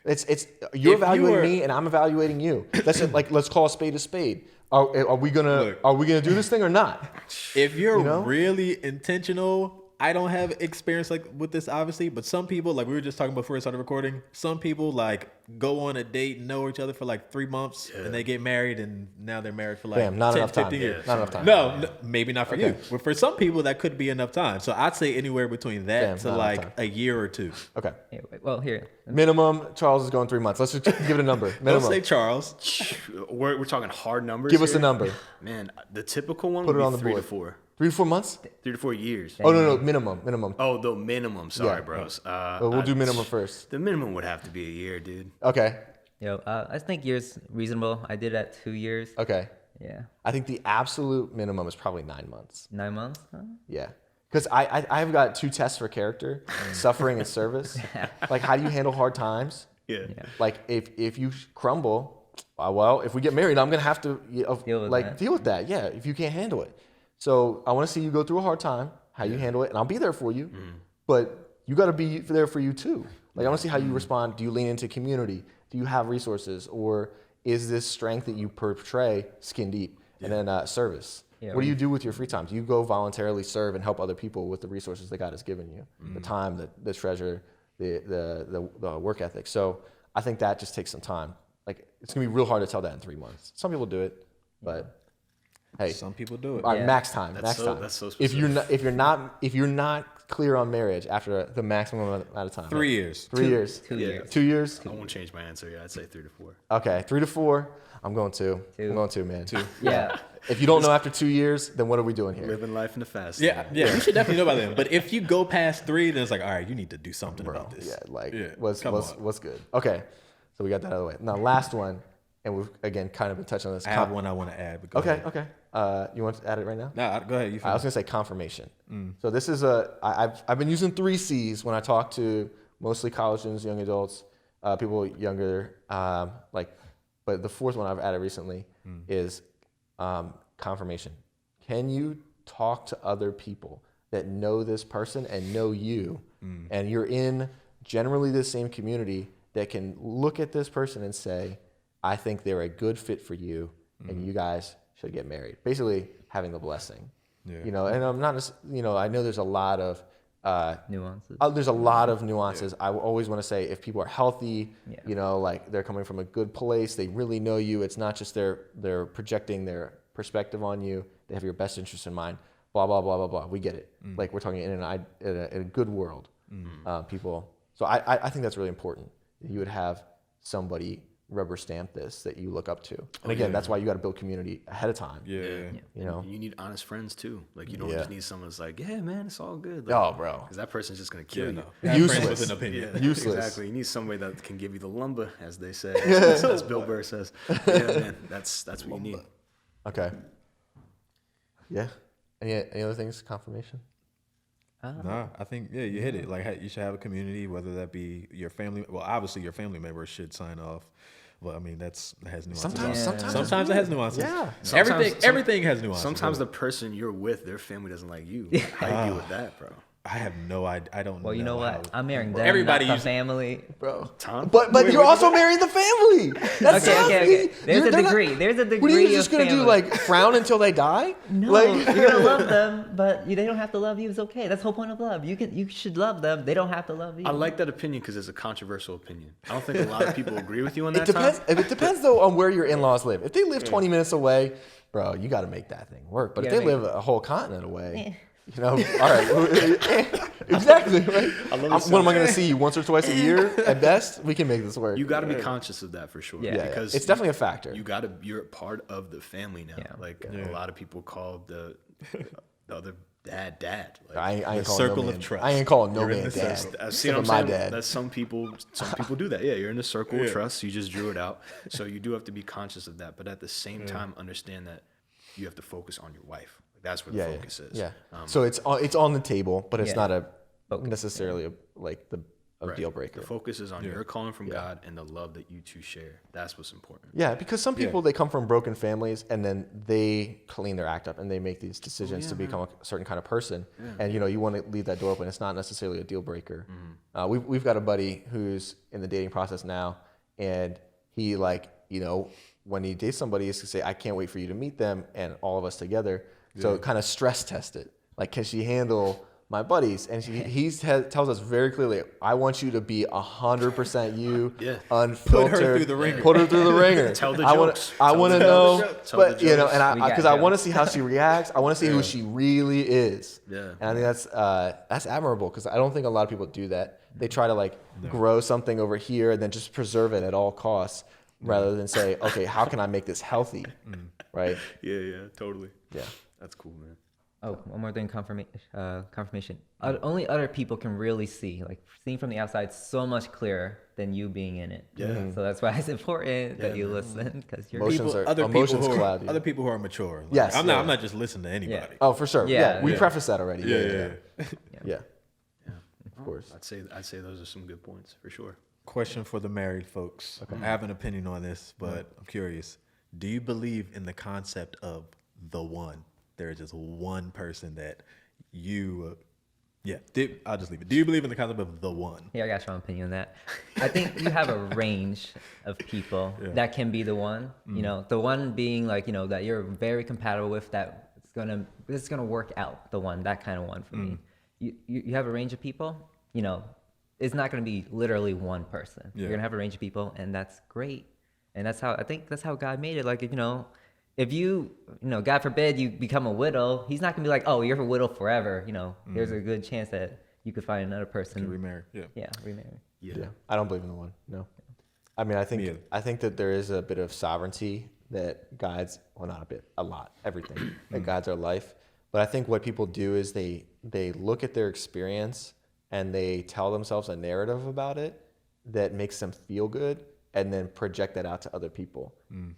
It's you're evaluating me and I'm evaluating you. That's it. Like, let's call a spade a spade. Are we gonna do this thing or not? If you're really intentional, I don't have experience like with this, obviously, but some people, like we were just talking before we started recording, some people like go on a date, know each other for like 3 months, and they get married, and now they're married for like 10, 15 years. Not enough time. No, maybe not for you. But for some people, that could be enough time. So I'd say anywhere between that to like a year or two. Okay. Yeah, well, here. Minimum, Charles is going 3 months. Let's just give it a number. Minimum. Don't say Charles. We're talking hard numbers. Give us here. a number. Man, the typical one Put would it be on the 3 board. to 4. 3 to 4 months? 3 to 4 years. Oh, no, minimum. Oh, the minimum. Sorry, Yeah. bros. Well, we'll do minimum first. The minimum would have to be a year, dude. Okay. I think years reasonable. I did at 2 years. Okay. Yeah. I think the absolute minimum is probably 9 months. 9 months? Huh? Yeah. Because I've got 2 tests for character, suffering and service. Like, how do you handle hard times? Yeah. Like, if you crumble, well, if we get married, I'm gonna have to Deal with that. Yeah, if you can't handle it. So I want to see you go through a hard time, how you handle it, and I'll be there for you. But you got to be there for you too. Like I want to see how you respond. Do you lean into community? Do you have resources, or is this strength that you portray skin deep? And then service. Yeah, What do you do with your free time? Do you go voluntarily serve and help other people with the resources that God has given you, the time, the treasure, the work ethic? So I think that just takes some time. Like it's gonna be real hard to tell that in 3 months. Some people do it, but hey, Some people do it. all right, Yeah. max time. That's so if you're specific. not if you're not clear on marriage after the maximum amount of time, 3 years. 3 years, 2 years. 2 years. I won't change my answer. Yeah, I'd say 3 to 4. Okay, 3 to 4. I'm going 2. Two. I'm going 2, man. 2. Yeah. If you don't know after 2 years, then what are we doing here? Living life in the fast. Yeah, lane. yeah. You should definitely know about them. But if you go past 3, then it's like, all right, you need to do something about this. Yeah, like Yeah, what's come on. what's good? Okay, so we got that out of the way. Now, last one, and we've again kind of been touching on this. I have one I want to add. But go Okay, ahead. okay. You want to add it right now? No, go ahead. You I was finish. gonna say confirmation. So this is I've been using 3 C's when I talk to mostly college students, young adults, people younger, but the 4th one I've added recently is confirmation. Can you talk to other people that know this person and know you, and you're in generally the same community that can look at this person and say, I think they're a good fit for you, and you guys should get married. Basically, having the blessing. Yeah. You know, and I'm not just, you know, I know there's a lot of Nuances. there's a lot of nuances. I always want to say if people are healthy, Yeah. you know, like they're coming from a good place, they really know you. It's not just they're projecting their perspective on you. They have your best interest in mind. Blah blah blah blah blah. We get it. Like we're talking in a good world, people. So I think that's really important. You would have somebody rubber stamp this that you look up to. And again, that's why you got to build community ahead of time. Yeah. You know. You need honest friends too. Like you don't Yeah. just need someone that's like, yeah, man, it's all good. Like, Oh, bro. because that person's just gonna kill Yeah, you. no. Have Useless. friends with an opinion. Yeah, Useless. Exactly. You need somebody that can give you the lumber, as they say, as Bill Burr says. Yeah, man, that's what you need. Okay. Yeah. Any other things? Confirmation. Nah, I think you hit it. Like you should have a community, whether that be your family. Well, obviously your family members should sign off. But I mean, that has nuances. Sometimes it has nuances. Yeah. Everything has nuances. Sometimes the person you're with, their family doesn't like you. How you deal with that, bro? I have no idea. I don't. Well, you know what? how- I'm marrying them, Everybody not the used- family. Bro. Tom? But you're also marrying the family. That's Okay. There's a they're not- degree. There's a degree. What are you just of gonna do? family. Like frown until they die? No, Like, you're gonna love them, but they don't have to love you. It's okay. That's the whole point of love. You should love them. They don't have to love you. I like that opinion because it's a controversial opinion. I don't think a lot of people agree with you on It that. depends. Tom. It depends though on where your in-laws live. If they live 20 minutes away, bro, you got to make that thing work. But if Yeah, they live a whole continent away, you know, all right, exactly. Right? When am I going to see you? Once or twice a year at best? We can make this work. You got to be conscious of that for sure. Yeah. yeah, because it's definitely a factor. you're a part of the family now. Yeah. Like a lot of people call the other dad. Like, I ain't The calling circle no of man. trust. I ain't calling no You're in man the dad. circle. I've Except seen for what my I'm saying. dad. That some people do that. Yeah, you're in the circle of trust. You just drew it out. So you do have to be conscious of that. But at the same time, understand that you have to focus on your wife. That's where the Yeah, focus is. yeah. So it's on the table, but it's Yeah. not a Focus, necessarily a Right. deal breaker. The focus is on your calling from God and the love that you two share. That's what's important. Yeah, because some people they come from broken families and then they clean their act up and they make these decisions to become a certain kind of person. And you want to leave that door open. It's not necessarily a deal breaker. We've got a buddy who's in the dating process now, and he when he dates somebody, he's gonna say, "I can't wait for you to meet them and all of us together." So kind of stress test it. Like, can she handle my buddies? And tells us very clearly, I want you to be 100% you, unfiltered. Put her through the ringer. Put her through the ringer. Tell the I jokes. want to Tell know, the jokes. Tell but the and jokes. We because got I want to jokes. see how she reacts. I want to see who she really is. Yeah. And I think that's admirable because I don't think a lot of people do that. They try to grow something over here and then just preserve it at all costs, rather than say, okay, how can I make this healthy, right? Yeah, totally. Yeah. That's cool, man. Oh, one more thing, confirmation. Only other people can really see. Like seeing from the outside, so much clearer than you being in it. Yeah. So that's why it's important that you listen, because you're. Emotions are- other emotions people cloud you. other people who are mature. Like, Yes, I'm yeah. not just listening to anybody. Oh, for sure. Yeah. We Yeah. prefaced that already. Yeah. Yeah. Of course. I'd say those are some good points for sure. Question for the married folks. I have an opinion on this, but I'm curious. Do you believe in the concept of the one? There is just one person that you, I'll just leave it. Do you believe in the concept of the one? Yeah, I got your own opinion on that. I think you have a range of people that can be the one. You know, the one being like, you know, that you're very compatible with, that it's gonna work out. The one, that kind of one for me. You have a range of people. You know, it's not gonna be literally one person. You're gonna have a range of people, and that's great. And that's how God made it. Like, if you know, God forbid you become a widow, he's not gonna be like, oh, you're a widow forever. You know, there's a good chance that you could find another person. To remarry. Yeah, remarry. Yeah. I don't believe in the one. No. I mean, I think that there is a bit of sovereignty that guides, well, not a bit, a lot, everything that guides our life. But I think what people do is they look at their experience and they tell themselves a narrative about it that makes them feel good, and then project that out to other people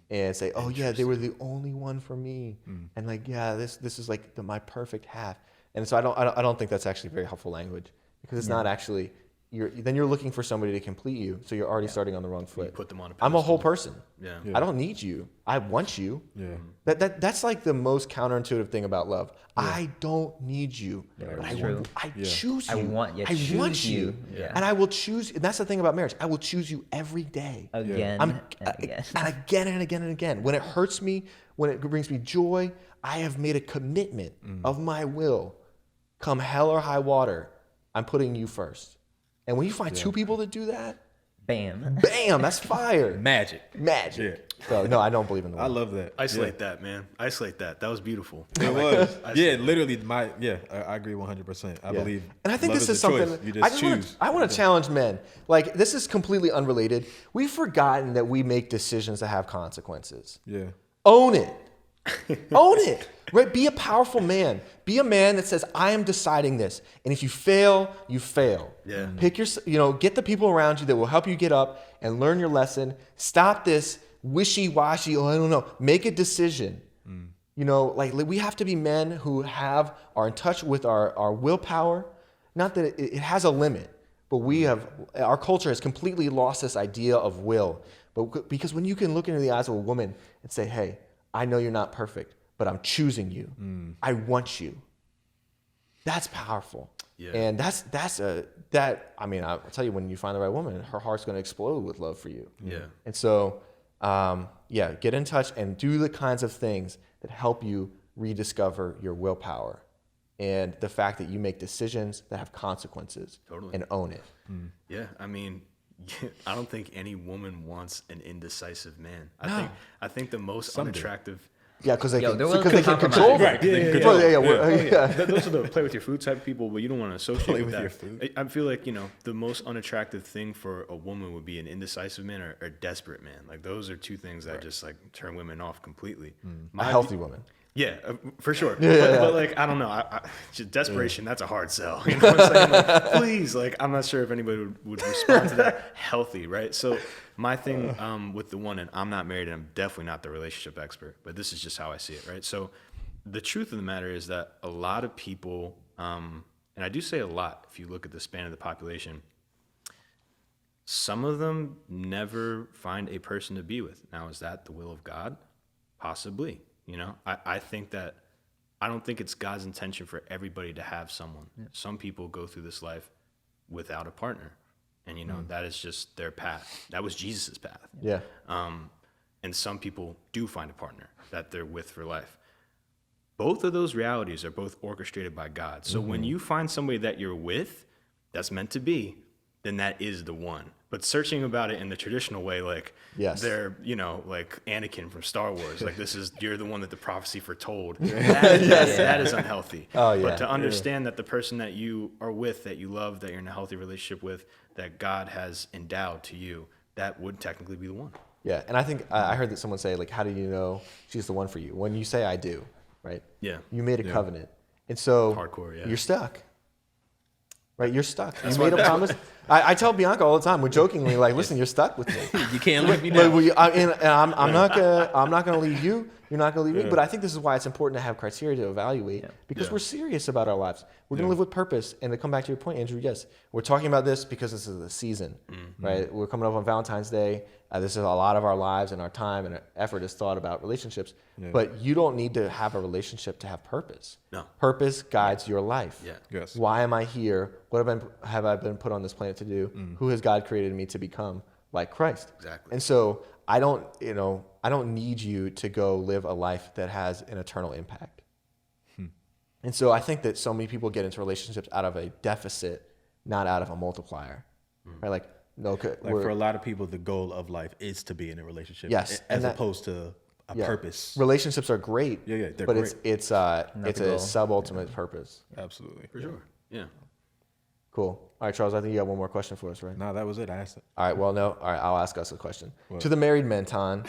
and say, oh yeah, they were the only one for me. And like, yeah, this is like my perfect half. And so I don't think that's actually very helpful language, because it's not actually, you're looking for somebody to complete you. So you're already starting on the wrong foot. You put them on a I'm a pedestal. whole person. Yeah. I don't need you. I want you. Yeah. That's like the most counterintuitive thing about love. I don't need you, but I choose you. I want you. I want you. Yeah. And I will choose. And that's the thing about marriage. I will choose you every day. Again and again. And again and again and again. When it hurts me, when it brings me joy, I have made a commitment of my will. Come hell or high water, I'm putting you first. And when you find two people that do that, bam, that's fire. Magic. Yeah. So no, I don't believe in the one. I love that. Isolate that, man. Isolate that. That was beautiful. It was. Literally I agree 100%. I believe. And I think love this is is a choice. something You just choose. I want to challenge men. Like, this is completely unrelated. We've forgotten that we make decisions that have consequences. Yeah. Own it. Own it. Right? Be a powerful man. Be a man that says, I am deciding this. And if you fail, you fail. Yeah. Pick get the people around you that will help you get up and learn your lesson. Stop this wishy-washy, I don't know. Make a decision. Like we have to be men who are in touch with our willpower. Not that it has a limit, but our culture has completely lost this idea of will. But because when you can look into the eyes of a woman and say, hey, I know you're not perfect, but I'm choosing you. I want you. That's powerful. Yeah. And I'll tell you, when you find the right woman, her heart's going to explode with love for you. Yeah. And so, get in touch and do the kinds of things that help you rediscover your willpower and the fact that you make decisions that have consequences. Totally. And own it. Yeah. I mean, I don't think any woman wants an indecisive man. No. I think the most unattractive. Yeah, because they they're can willing to control compromise. them. Those are the play with your food type of people, but you don't want to associate with that. Your food. I feel like, the most unattractive thing for a woman would be an indecisive man or a desperate man. Like, those are two things that just like turn women off completely. A healthy woman. Yeah, for sure. But like, I don't know. Just desperation, that's a hard sell. You know what I'm saying? Like, please, like, I'm not sure if anybody would respond to that healthy, right? So my thing with the one, and I'm not married, and I'm definitely not the relationship expert, but this is just how I see it, right? So the truth of the matter is that a lot of people, and I do say a lot if you look at the span of the population, some of them never find a person to be with. Now, is that the will of God? Possibly. I think that I don't think it's God's intention for everybody to have someone. Yeah. Some people go through this life without a partner, and that is just their path. That was Jesus's path. Yeah. And some people do find a partner that they're with for life. Both of those realities are both orchestrated by God. So when you find somebody that you're with, that's meant to be, then that is the one. But searching about it in the traditional way, like they're, like Anakin from Star Wars, like you're the one that the prophecy foretold. That is unhealthy. Oh, yeah. But to understand that the person that you are with, that you love, that you're in a healthy relationship with, that God has endowed to you, that would technically be the one. Yeah, and I think I heard that someone say, like, how do you know she's the one for you? When you say I do, right? Yeah. You made a covenant. And so hardcore, you're stuck. Right? You're stuck. You made a promise. I tell Bianca all the time, we're jokingly like, listen, you're stuck with me. You can't leave me But now. I'm not gonna leave you. You're not gonna leave me. But I think this is why it's important to have criteria to evaluate because we're serious about our lives. We're gonna live with purpose. And to come back to your point, Andrew, yes, we're talking about this because this is the season, right? We're coming up on Valentine's Day. This is a lot of our lives and our time and our effort is thought about relationships. But you don't need to have a relationship to have purpose. No. Purpose guides your life. Yeah. Yes. Why am I here? What have I been put on this planet to do? Who has God created me to become like Christ? Exactly. And so I don't need you to go live a life that has an eternal impact. And so I think that so many people get into relationships out of a deficit, not out of a multiplier. Right? Like, no, Like for a lot of people, the goal of life is to be in a relationship. Yes, As and that- opposed to a purpose. relationships are great. Yeah, they're but great. it's the a goal. sub-ultimate purpose. Absolutely. For sure. Yeah. Cool. All right, Charles, I think you have one more question for us, right? No, that was it. I asked it. All right, well, no. All right, I'll ask us a question. To the married men, Tan.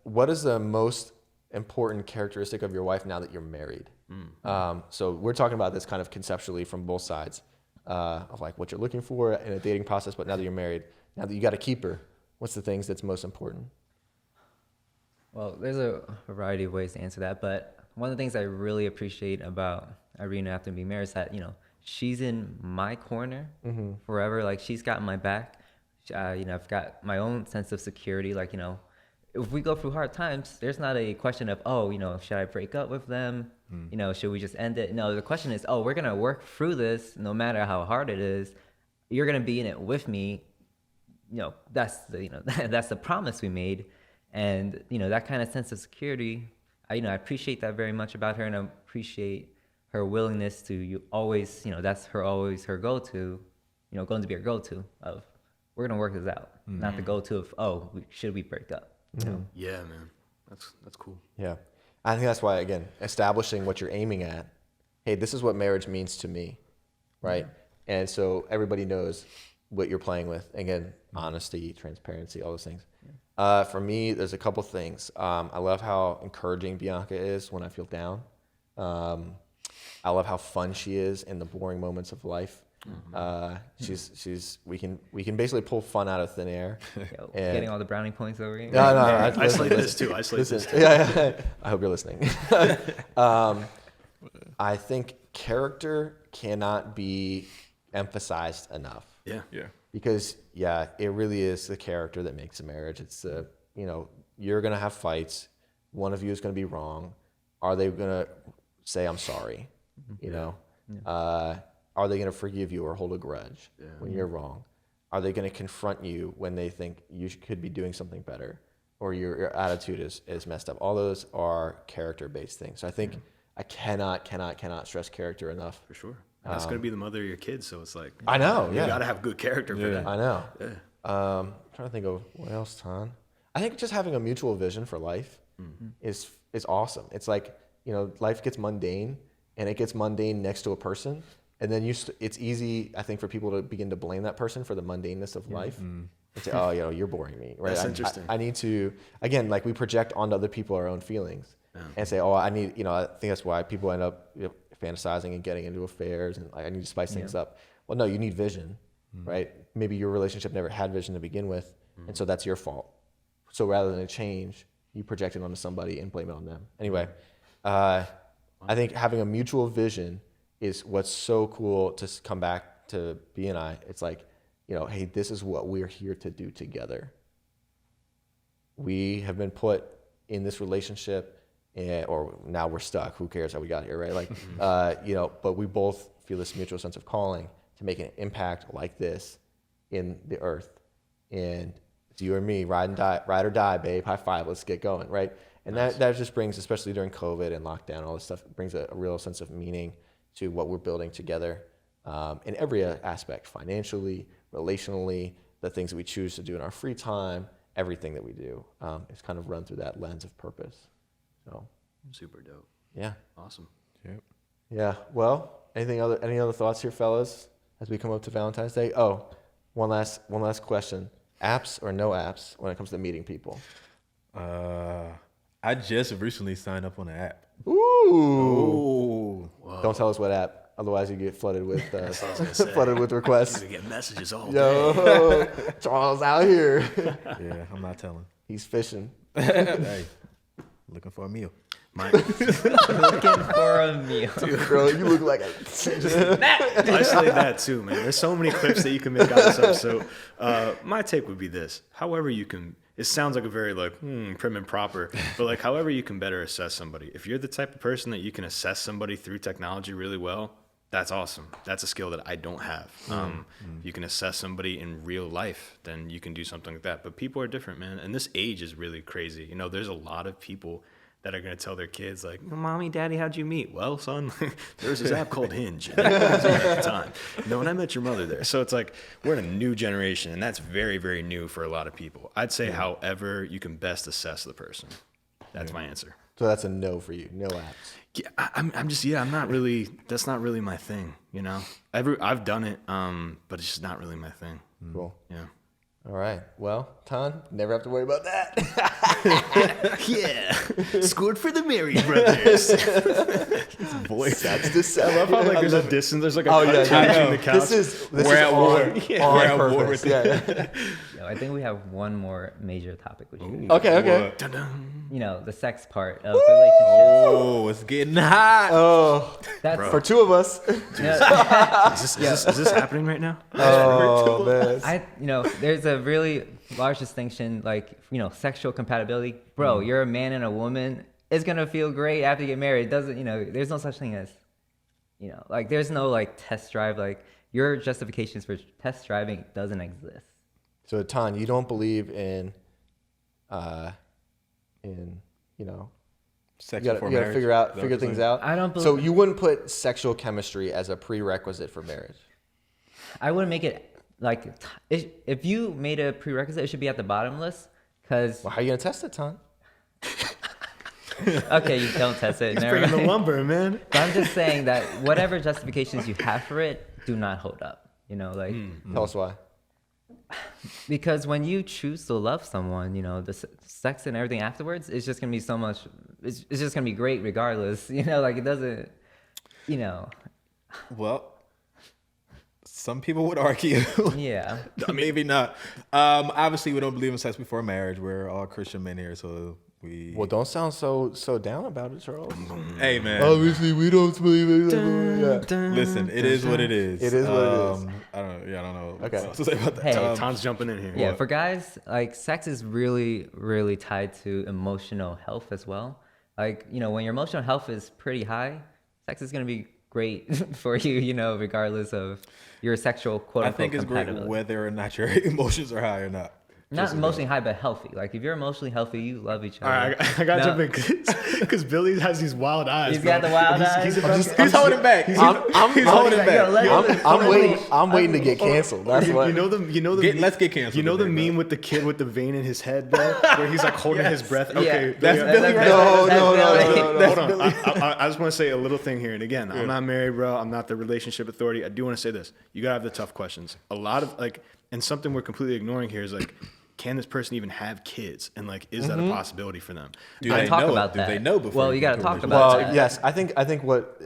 What is the most important characteristic of your wife now that you're married? So we're talking about this kind of conceptually from both sides of like what you're looking for in a dating process, but now that you're married, now that you got to keep her, what's the things that's most important? Well, there's a variety of ways to answer that, but one of the things I really appreciate about Irina after being married is that, she's in my corner forever. Like, she's got my back. I've got my own sense of security. Like, if we go through hard times, there's not a question of, should I break up with them? Should we just end it? No, the question is, we're going to work through this no matter how hard it is. You're going to be in it with me. That's that's the promise we made. And, that kind of sense of security, I appreciate that very much about her, and I appreciate her willingness to always, that's always her go-to, going to be her go-to of, we're going to work this out, not the go-to of, should we break up? Yeah, man. That's cool. Yeah. I think that's why, again, establishing what you're aiming at. Hey, this is what marriage means to me, right? And so everybody knows what you're playing with. Again, honesty, transparency, all those things. For me, there's a couple things. I love how encouraging Bianca is when I feel down. I love how fun she is in the boring moments of life. We can basically pull fun out of thin air. Getting all the brownie points over here. No, I slate this too. Yeah, I hope you're listening. I think character cannot be emphasized enough. Yeah. Yeah. Because it really is the character that makes a marriage. It's the, you're gonna have fights. One of you is gonna be wrong. Are they gonna say I'm sorry? Are they gonna forgive you or hold a grudge when you're wrong? Are they gonna confront you when they think you could be doing something better, or your attitude is messed up? All those are character-based things. So I think I cannot stress character enough. For sure. And that's going to be the mother of your kids. So it's like, I know. you got to have good character for that. I know. Yeah. I'm trying to think of what else, Ton. I think just having a mutual vision for life is awesome. It's like, life gets mundane, and it gets mundane next to a person, and then it's easy, I think, for people to begin to blame that person for the mundaneness of life. And say, you're boring me, right? That's interesting. I need to, again, like we project onto other people our own feelings and say, I need, I think that's why people end up fantasizing and getting into affairs, and I need to spice things up. Well, no, you need vision, right? Maybe your relationship never had vision to begin with, and so that's your fault. So rather than a change, you project it onto somebody and blame it on them. Anyway, I think having a mutual vision is what's so cool to come back to B and I. It's like, hey, this is what we're here to do together. We have been put in this relationship, or now we're stuck. Who cares how we got here, right? Like, but we both feel this mutual sense of calling to make an impact like this in the earth. And it's you or me, ride or die, babe. High five. Let's get going, right? And that just brings, especially during COVID and lockdown, all this stuff, brings a real sense of meaning to what we're building together in every aspect, financially, relationally, the things that we choose to do in our free time, everything that we do is kind of run through that lens of purpose. So Super dope. yeah, Awesome. Yep. yeah. Well, any other thoughts here, fellas, as we come up to Valentine's Day? Oh, one last question: apps or no apps when it comes to meeting people? I just recently signed up on an app. Ooh. Oh. Don't tell us what app. Otherwise, you get flooded with That's what I was gonna say. flooded with requests. You get messages all day. Yo, Charles out here. Yeah, I'm not telling. He's fishing. Hey, looking for a meal. Looking for a meal. Bro, you look like a. I say that too, man. There's so many clips that you can make out of this episode. My take would be this: however you can. It sounds like a very like prim and proper, but like however you can better assess somebody. If you're the type of person that you can assess somebody through technology really well, that's awesome. That's a skill that I don't have. You can assess somebody in real life, then you can do something like that. But people are different, man. And this age is really crazy. You know, there's a lot of people that are going to tell their kids like, "Mommy, Daddy, how'd you meet?" Well, son, there was this app called Hinge. And that was on at the time. You know, and I met your mother there. So it's like we're in a new generation, and that's very, very new for a lot of people. I'd say, however, you can best assess the person. That's my answer. So that's a no for you. No apps. Yeah, I'm not really. That's not really my thing. You know, I've done it, but it's just not really my thing. Cool. Yeah. All right. Well, Ton, never have to worry about that. Yeah, scored for the Married Brothers. Voice. That's the I love how like there's a distance. There's like a Oh, cut yeah, between yeah. the couch. This We're is at war. on We're at war purpose. with Yeah. Yo, I think we have one more major topic we should. Okay. Dun-dun. You know, the sex part of relationships. Oh, it's getting hot. Oh, That's for two of us. Is this happening right now? Oh man. there's a really large distinction, like, sexual compatibility. Bro, you're a man and a woman. It's gonna feel great after you get married. It doesn't, there's no such thing as, like, there's no like test drive. Like, your justifications for test driving doesn't exist. So, Ton, you don't believe in Sex you before gotta marriage. figure Is that what figure you're things saying? out. I don't So believe- you wouldn't put sexual chemistry as a prerequisite for marriage. I wouldn't make it like, if you made a prerequisite, it should be at the bottom list. Cause Well, how are you gonna test it, Ton? okay, you don't test it. Never Bringing the mind. lumber, man. But I'm just saying that whatever justifications you have for it do not hold up. Tell us why. Because when you choose to love someone, the sex and everything afterwards, it's just gonna be so much. It's just gonna be great regardless. Like it doesn't. Well, some people would argue. Yeah. Maybe not. Obviously, we don't believe in sex before marriage. We're all Christian men here, so we. Well, don't sound so down about it, Charles. Hey, man. Obviously, we don't believe it. Yeah. Listen, it is what it is. It is what it is. I don't know. Okay. What else to say about that. Hey, Tom's jumping in here. Yeah, for guys, like sex is really, really tied to emotional health as well. Like, when your emotional health is pretty high, sex is gonna be great for you, regardless of your sexual quote I unquote think it's great compatibility. whether or not your emotions are high or not. Not emotionally high, but healthy. Like if you're emotionally healthy, you love each All other. right, I got to jump in because Billy has these wild eyes. He's got the wild eyes. He's holding back. He's holding back. I'm waiting to get canceled. That's what. You know the Let's get canceled. You know the today, meme with the kid with the vein in his head, bro, where he's like holding his breath. Okay, That's Billy, Billy right No, there. no. Hold on. I just want to say a little thing here. And again, I'm not married, bro. I'm not the relationship authority. I do want to say this. You got to have the tough questions. A lot of and something we're completely ignoring here is like, can this person even have kids? And like, is that a possibility for them? Do Gotta they talk know? about Do that. they know before? Well, you gotta talk do about Well, that. yes, I think what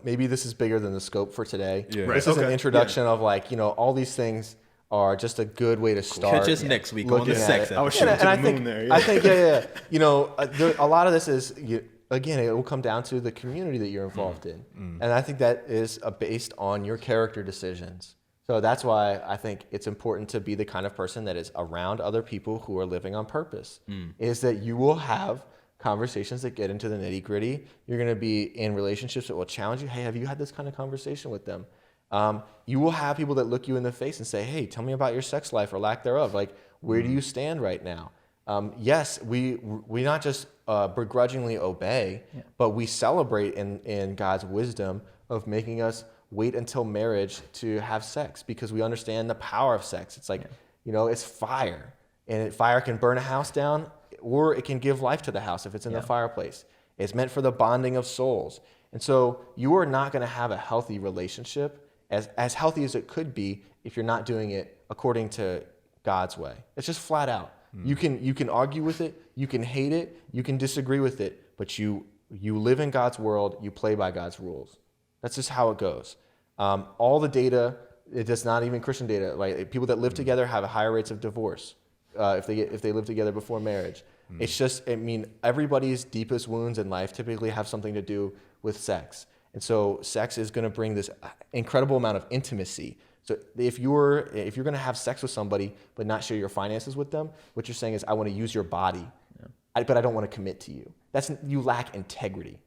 maybe this is bigger than the scope for today. Yeah. Right, This is an okay, introduction of all these things are just a good way to start. Catch us next week on looking the at sex it. I was episode. shooting to I the think, moon there. Yeah. I think, a lot of this is, again, it will come down to the community that you're involved in. And I think that is based on your character decisions. So that's why I think it's important to be the kind of person that is around other people who are living on purpose, is that you will have conversations that get into the nitty gritty. You're going to be in relationships that will challenge you. Hey, have you had this kind of conversation with them? You will have people that look you in the face and say, hey, tell me about your sex life or lack thereof. Like, where do you stand right now? Yes, we not just begrudgingly obey, but we celebrate in God's wisdom of making us wait until marriage to have sex because we understand the power of sex. It's like, it's fire, and fire can burn a house down, or it can give life to the house if it's in the fireplace. It's meant for the bonding of souls. And so you are not going to have a healthy relationship, as healthy as it could be, if you're not doing it according to God's way. It's just flat out. You can argue with it, you can hate it, you can disagree with it, but you live in God's world, you play by God's rules. That's just how it goes. All the data, it does not even Christian data. Like people that live together have higher rates of divorce if they live together before marriage. It's just, everybody's deepest wounds in life typically have something to do with sex. And so sex is going to bring this incredible amount of intimacy. So if you're going to have sex with somebody but not share your finances with them, what you're saying is, I want to use your body, but I don't want to commit to you. You lack integrity.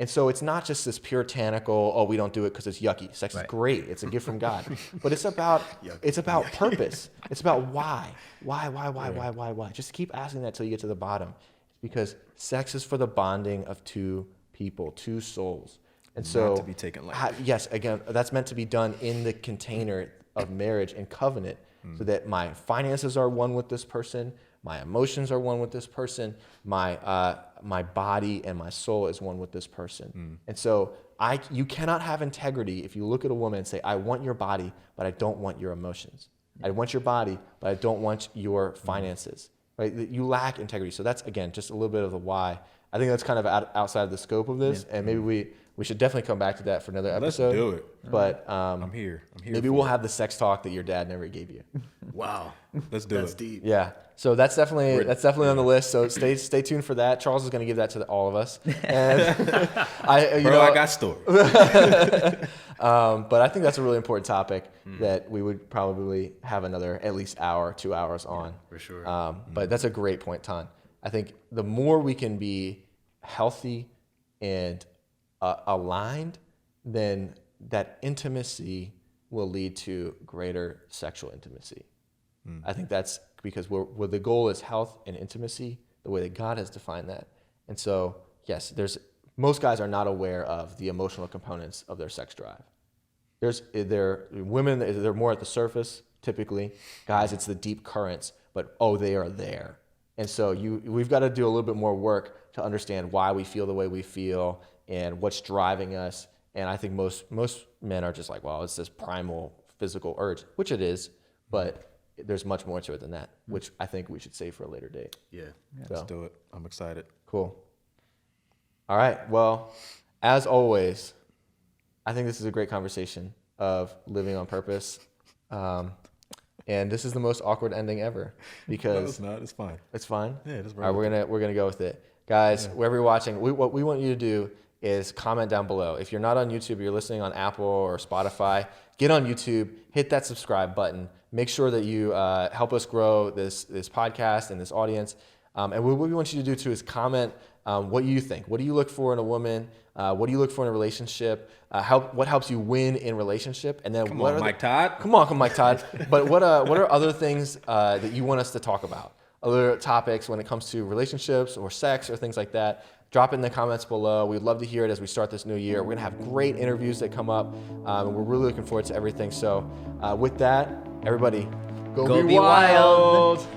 And so it's not just this puritanical, oh, we don't do it because it's yucky. Sex is great. It's a gift from God. But it's about purpose. It's about why. Why? Just keep asking that till you get to the bottom. It's because sex is for the bonding of two people, two souls. And so not to be taken lightly. Yes, again, that's meant to be done in the container of marriage and covenant, so that my finances are one with this person, my emotions are one with this person, my body and my soul is one with this person. And so you cannot have integrity if you look at a woman and say, I want your body, but I don't want your emotions. I want your body, but I don't want your finances. Right? You lack integrity. So that's, again, just a little bit of the why. I think that's kind of outside of the scope of this, and maybe we should definitely come back to that for another episode. Let's do it. But I'm here. Maybe we'll have the sex talk that your dad never gave you. Wow. Let's do That's it. deep. Yeah. So that's definitely on the list. So stay tuned for that. Charles is going to give that to all of us. And I got stories. But I think that's a really important topic that we would probably have another at least hour, 2 hours on. For sure. But that's a great point, Ton. I think the more we can be healthy and aligned, then that intimacy will lead to greater sexual intimacy. I think that's because where the goal is health and intimacy, the way that God has defined that. And so, yes, most guys are not aware of the emotional components of their sex drive. Women, they're more at the surface, typically. Guys, it's the deep currents, but they are there. And so we've got to do a little bit more work to understand why we feel the way we feel and what's driving us. And I think most men are just like, well, it's this primal physical urge, which it is, but there's much more to it than that, which I think we should save for a later date. Yeah. Let's do it. I'm excited. Cool. All right. Well, as always, I think this is a great conversation of living on purpose. And this is the most awkward ending ever because No, it's not. It's fine. it's fine. Yeah, it is. All right, we're gonna go with it, guys. Wherever you're watching, what we want you to do is comment down below. If you're not on YouTube, you're listening on Apple or Spotify, get on YouTube, hit that subscribe button. Make sure that you help us grow this podcast and this audience. And what we want you to do too is comment what you think. What do you look for in a woman? What do you look for in a relationship? What helps you win in relationship? And then Come on, Mike Todd. Come on, Mike Todd. But what are other things that you want us to talk about? Other topics when it comes to relationships or sex or things like that? Drop it in the comments below. We'd love to hear it as we start this new year. We're gonna have great interviews that come up, and we're really looking forward to everything. So, with that, everybody, go be wild.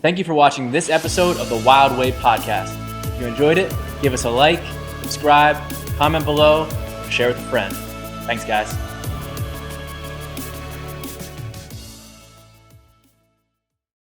Thank you for watching this episode of the Wyld Way podcast. If you enjoyed it, give us a like, subscribe, comment below, or share with a friend. Thanks, guys.